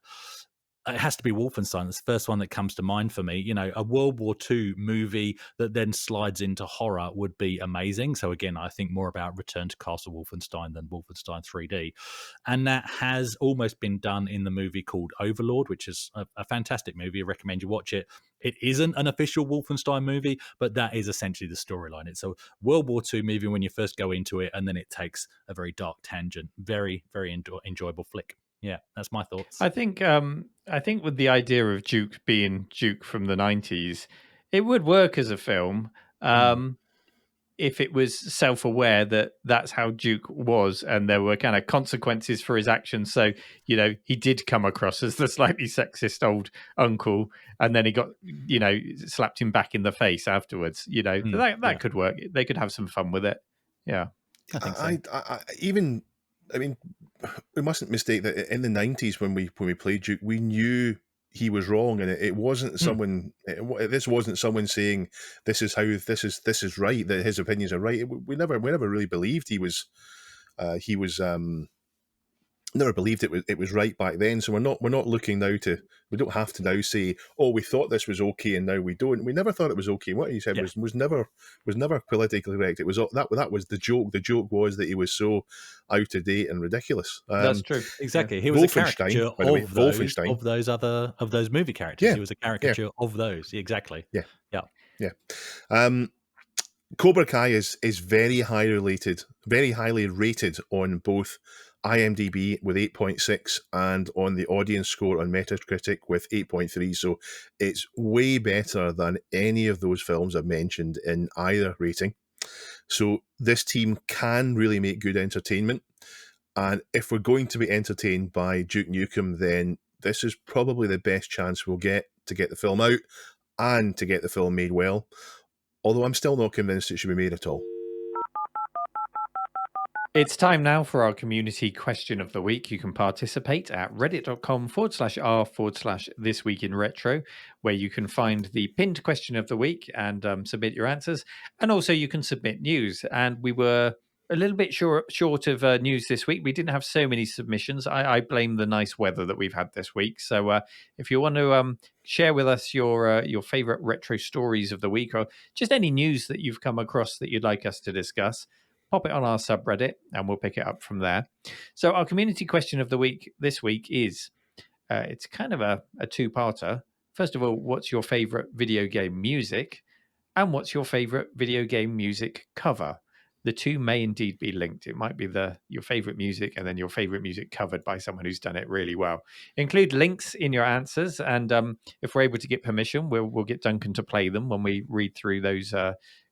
Speaker 5: it has to be Wolfenstein. It's the first one that comes to mind for me. A World War II movie that then slides into horror would be amazing. So again, I think more about Return to Castle Wolfenstein than Wolfenstein 3D. And that has almost been done in the movie called Overlord, which is a fantastic movie. I recommend you watch it. It isn't an official Wolfenstein movie, but that is essentially the storyline. It's a World War II movie when you first go into it, and then it takes a very dark tangent. Very, very enjoyable flick. Yeah, that's my thoughts.
Speaker 1: I think with the idea of Duke being Duke from the 90s, it would work as a film if it was self-aware that that's how Duke was, and there were kind of consequences for his actions. So, he did come across as the slightly sexist old uncle, and then he got, slapped him back in the face afterwards. That could work. They could have some fun with it. Yeah,
Speaker 5: I think so.
Speaker 6: I mean, we mustn't mistake that in the 90s when we played Duke, we knew he was wrong, and it wasn't someone. This wasn't someone saying this is how this is right, that his opinions are right. We never really believed he was. Never believed it was right back then. So we're not looking now to. We don't have to now say, oh, we thought this was okay and now we don't. We never thought it was okay. What he said was never politically correct. It was that was the joke. The joke was that he was so out of date and ridiculous.
Speaker 1: That's true.
Speaker 5: Exactly. He was a caricature of those movie characters. He was a caricature of those. Exactly.
Speaker 6: Yeah. Cobra Kai is very very highly rated on both IMDb with 8.6 and on the audience score on Metacritic with 8.3. So it's way better than any of those films I've mentioned in either rating. So this team can really make good entertainment. And if we're going to be entertained by Duke Nukem, then this is probably the best chance we'll get to get the film out and to get the film made well. Although I'm still not convinced it should be made at all.
Speaker 1: It's time now for our community question of the week. You can participate at reddit.com/r/this week in retro, where you can find the pinned question of the week and submit your answers. And also you can submit news. And we were a little bit short of news this week. We didn't have so many submissions. I blame the nice weather that we've had this week. So if you want to share with us your favorite retro stories of the week, or just any news that you've come across that you'd like us to discuss, pop it on our subreddit and we'll pick it up from there. So our community question of the week this week is, it's kind of a two-parter. First of all, what's your favorite video game music? And what's your favorite video game music cover? The two may indeed be linked. It might be your favorite music and then your favorite music covered by someone who's done it really well. Include links in your answers, and if we're able to get permission, we'll get Duncan to play them when we read through those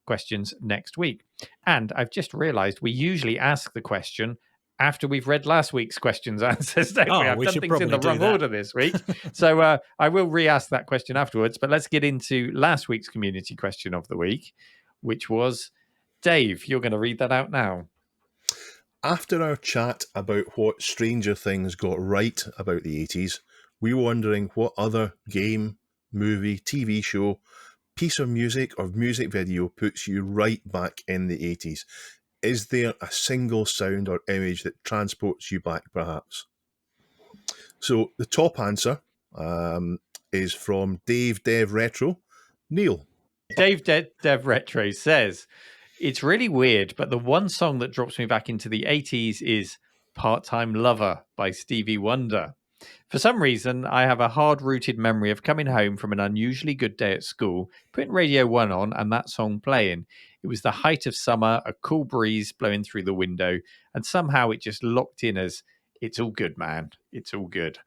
Speaker 1: questions next week. And I've just realized we usually ask the question after we've read last week's questions answers, don't we? I've done things in the wrong order this week. So I will re-ask that question afterwards. But let's get into last week's community question of the week, which was, Dave, you're going to read that out now.
Speaker 6: After our chat about what Stranger Things got right about the 80s, we were wondering what other game, movie, TV show, piece of music or music video puts you right back in the 80s. Is there a single sound or image that transports you back, perhaps? So the top answer is from Dave Dev Retro. Neil.
Speaker 1: Dave Dev Retro says, it's really weird, but the one song that drops me back into the 80s is Part-Time Lover by Stevie Wonder. For some reason, I have a hard-rooted memory of coming home from an unusually good day at school, putting Radio 1 on and that song playing. It was the height of summer, a cool breeze blowing through the window, and somehow it just locked in as, it's all good, man. It's all good.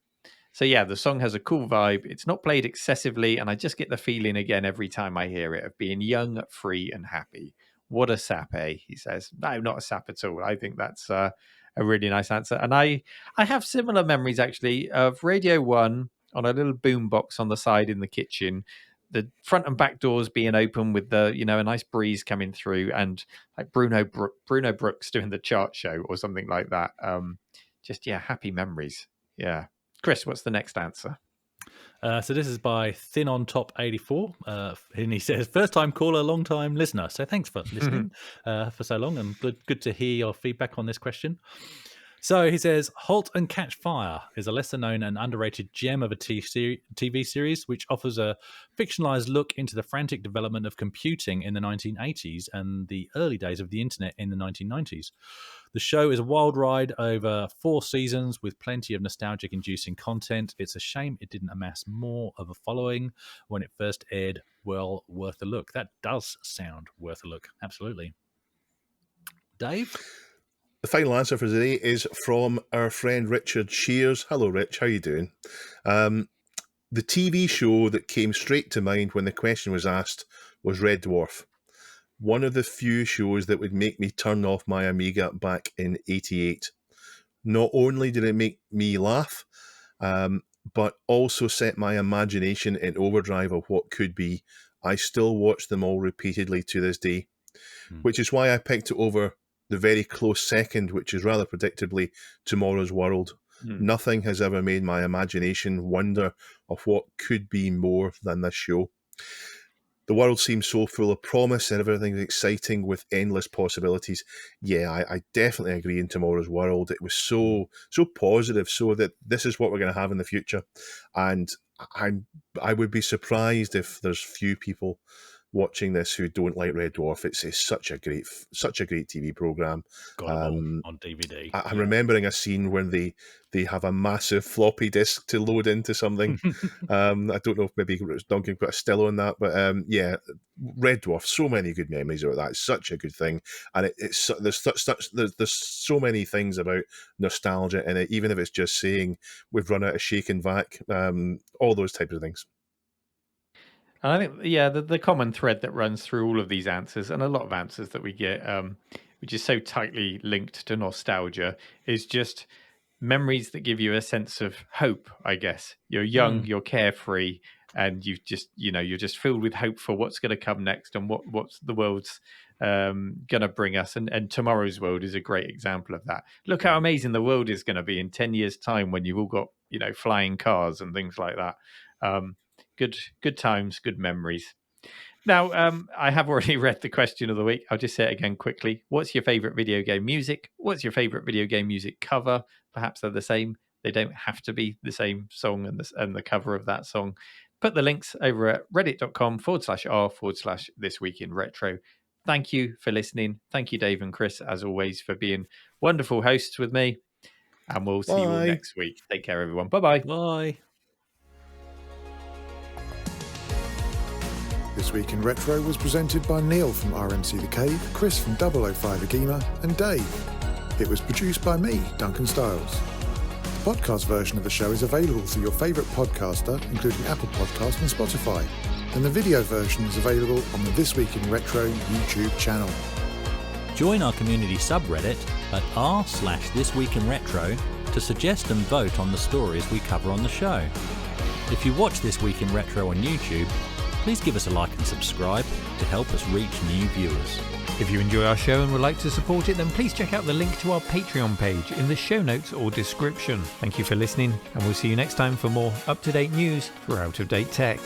Speaker 1: So yeah, the song has a cool vibe. It's not played excessively, and I just get the feeling again every time I hear it of being young, free, and happy. What a sap, eh? He says. No, not a sap at all. I think that's a really nice answer. And I have similar memories, actually, of Radio 1 on a little boom box on the side in the kitchen, the front and back doors being open with a nice breeze coming through, and like Bruno Brooks doing the chart show or something like that. Happy memories. Yeah. Chris, what's the next answer?
Speaker 5: So this is by Thin on Top 84, and he says, first time caller, long time listener. So thanks for listening for so long, and good to hear your feedback on this question. So he says, Halt and Catch Fire is a lesser known and underrated gem of a TV series, which offers a fictionalized look into the frantic development of computing in the 1980s and the early days of the internet in the 1990s. The show is a wild ride over 4 seasons with plenty of nostalgic-inducing content. It's a shame it didn't amass more of a following when it first aired. Well, worth a look. That does sound worth a look. Absolutely. Dave?
Speaker 6: The final answer for today is from our friend Richard Shears. Hello, Rich. How you doing? The TV show that came straight to mind when the question was asked was Red Dwarf. One of the few shows that would make me turn off my Amiga back in '88. Not only did it make me laugh, but also set my imagination in overdrive of what could be. I still watch them all repeatedly to this day, which is why I picked it over the very close second, which is rather predictably Tomorrow's World. Nothing has ever made my imagination wonder of what could be more than this show. The world seems so full of promise and everything's exciting with endless possibilities. Yeah, I definitely agree in Tomorrow's World. It was so positive, so that this is what we're going to have in the future. And I would be surprised if there's few people watching this who don't like Red Dwarf. It's such a great TV program.
Speaker 5: Got them all on DVD.
Speaker 6: I'm remembering a scene when they have a massive floppy disk to load into something. I don't know if maybe Duncan put a still on that, but yeah, Red Dwarf. So many good memories about that. It's such a good thing, and there's so many things about nostalgia in it. Even if it's just saying we've run out of shake and vac, all those types of things.
Speaker 1: And I think, yeah, the common thread that runs through all of these answers, and a lot of answers that we get, which is so tightly linked to nostalgia, is just memories that give you a sense of hope, I guess. You're young, you're carefree, and you're just filled with hope for what's going to come next and what's the world's going to bring us. And tomorrow's world is a great example of that. Look how amazing the world is going to be in 10 years' time when you've all got, flying cars and things like that. Good times, good memories. Now, I have already read the question of the week. I'll just say it again quickly. What's your favorite video game music? What's your favorite video game music cover? Perhaps they're the same. They don't have to be the same song and the cover of that song. Put the links over at reddit.com/r/thisweekinretro. Thank you for listening. Thank you, Dave and Chris, as always, for being wonderful hosts with me. And we'll see you all next week. Take care, everyone. Bye-bye.
Speaker 5: Bye.
Speaker 7: This Week in Retro was presented by Neil from RMC The Cave, Chris from 005 AGIMA, and Dave. It was produced by me, Duncan Styles. The podcast version of the show is available through your favourite podcaster, including Apple Podcasts and Spotify. And the video version is available on the This Week in Retro YouTube channel.
Speaker 5: Join our community subreddit at r/thisweekinretro to suggest and vote on the stories we cover on the show. If you watch This Week in Retro on YouTube, please give us a like and subscribe to help us reach new viewers.
Speaker 1: If you enjoy our show and would like to support it, then please check out the link to our Patreon page in the show notes or description. Thank you for listening, and we'll see you next time for more up-to-date news for out-of-date tech.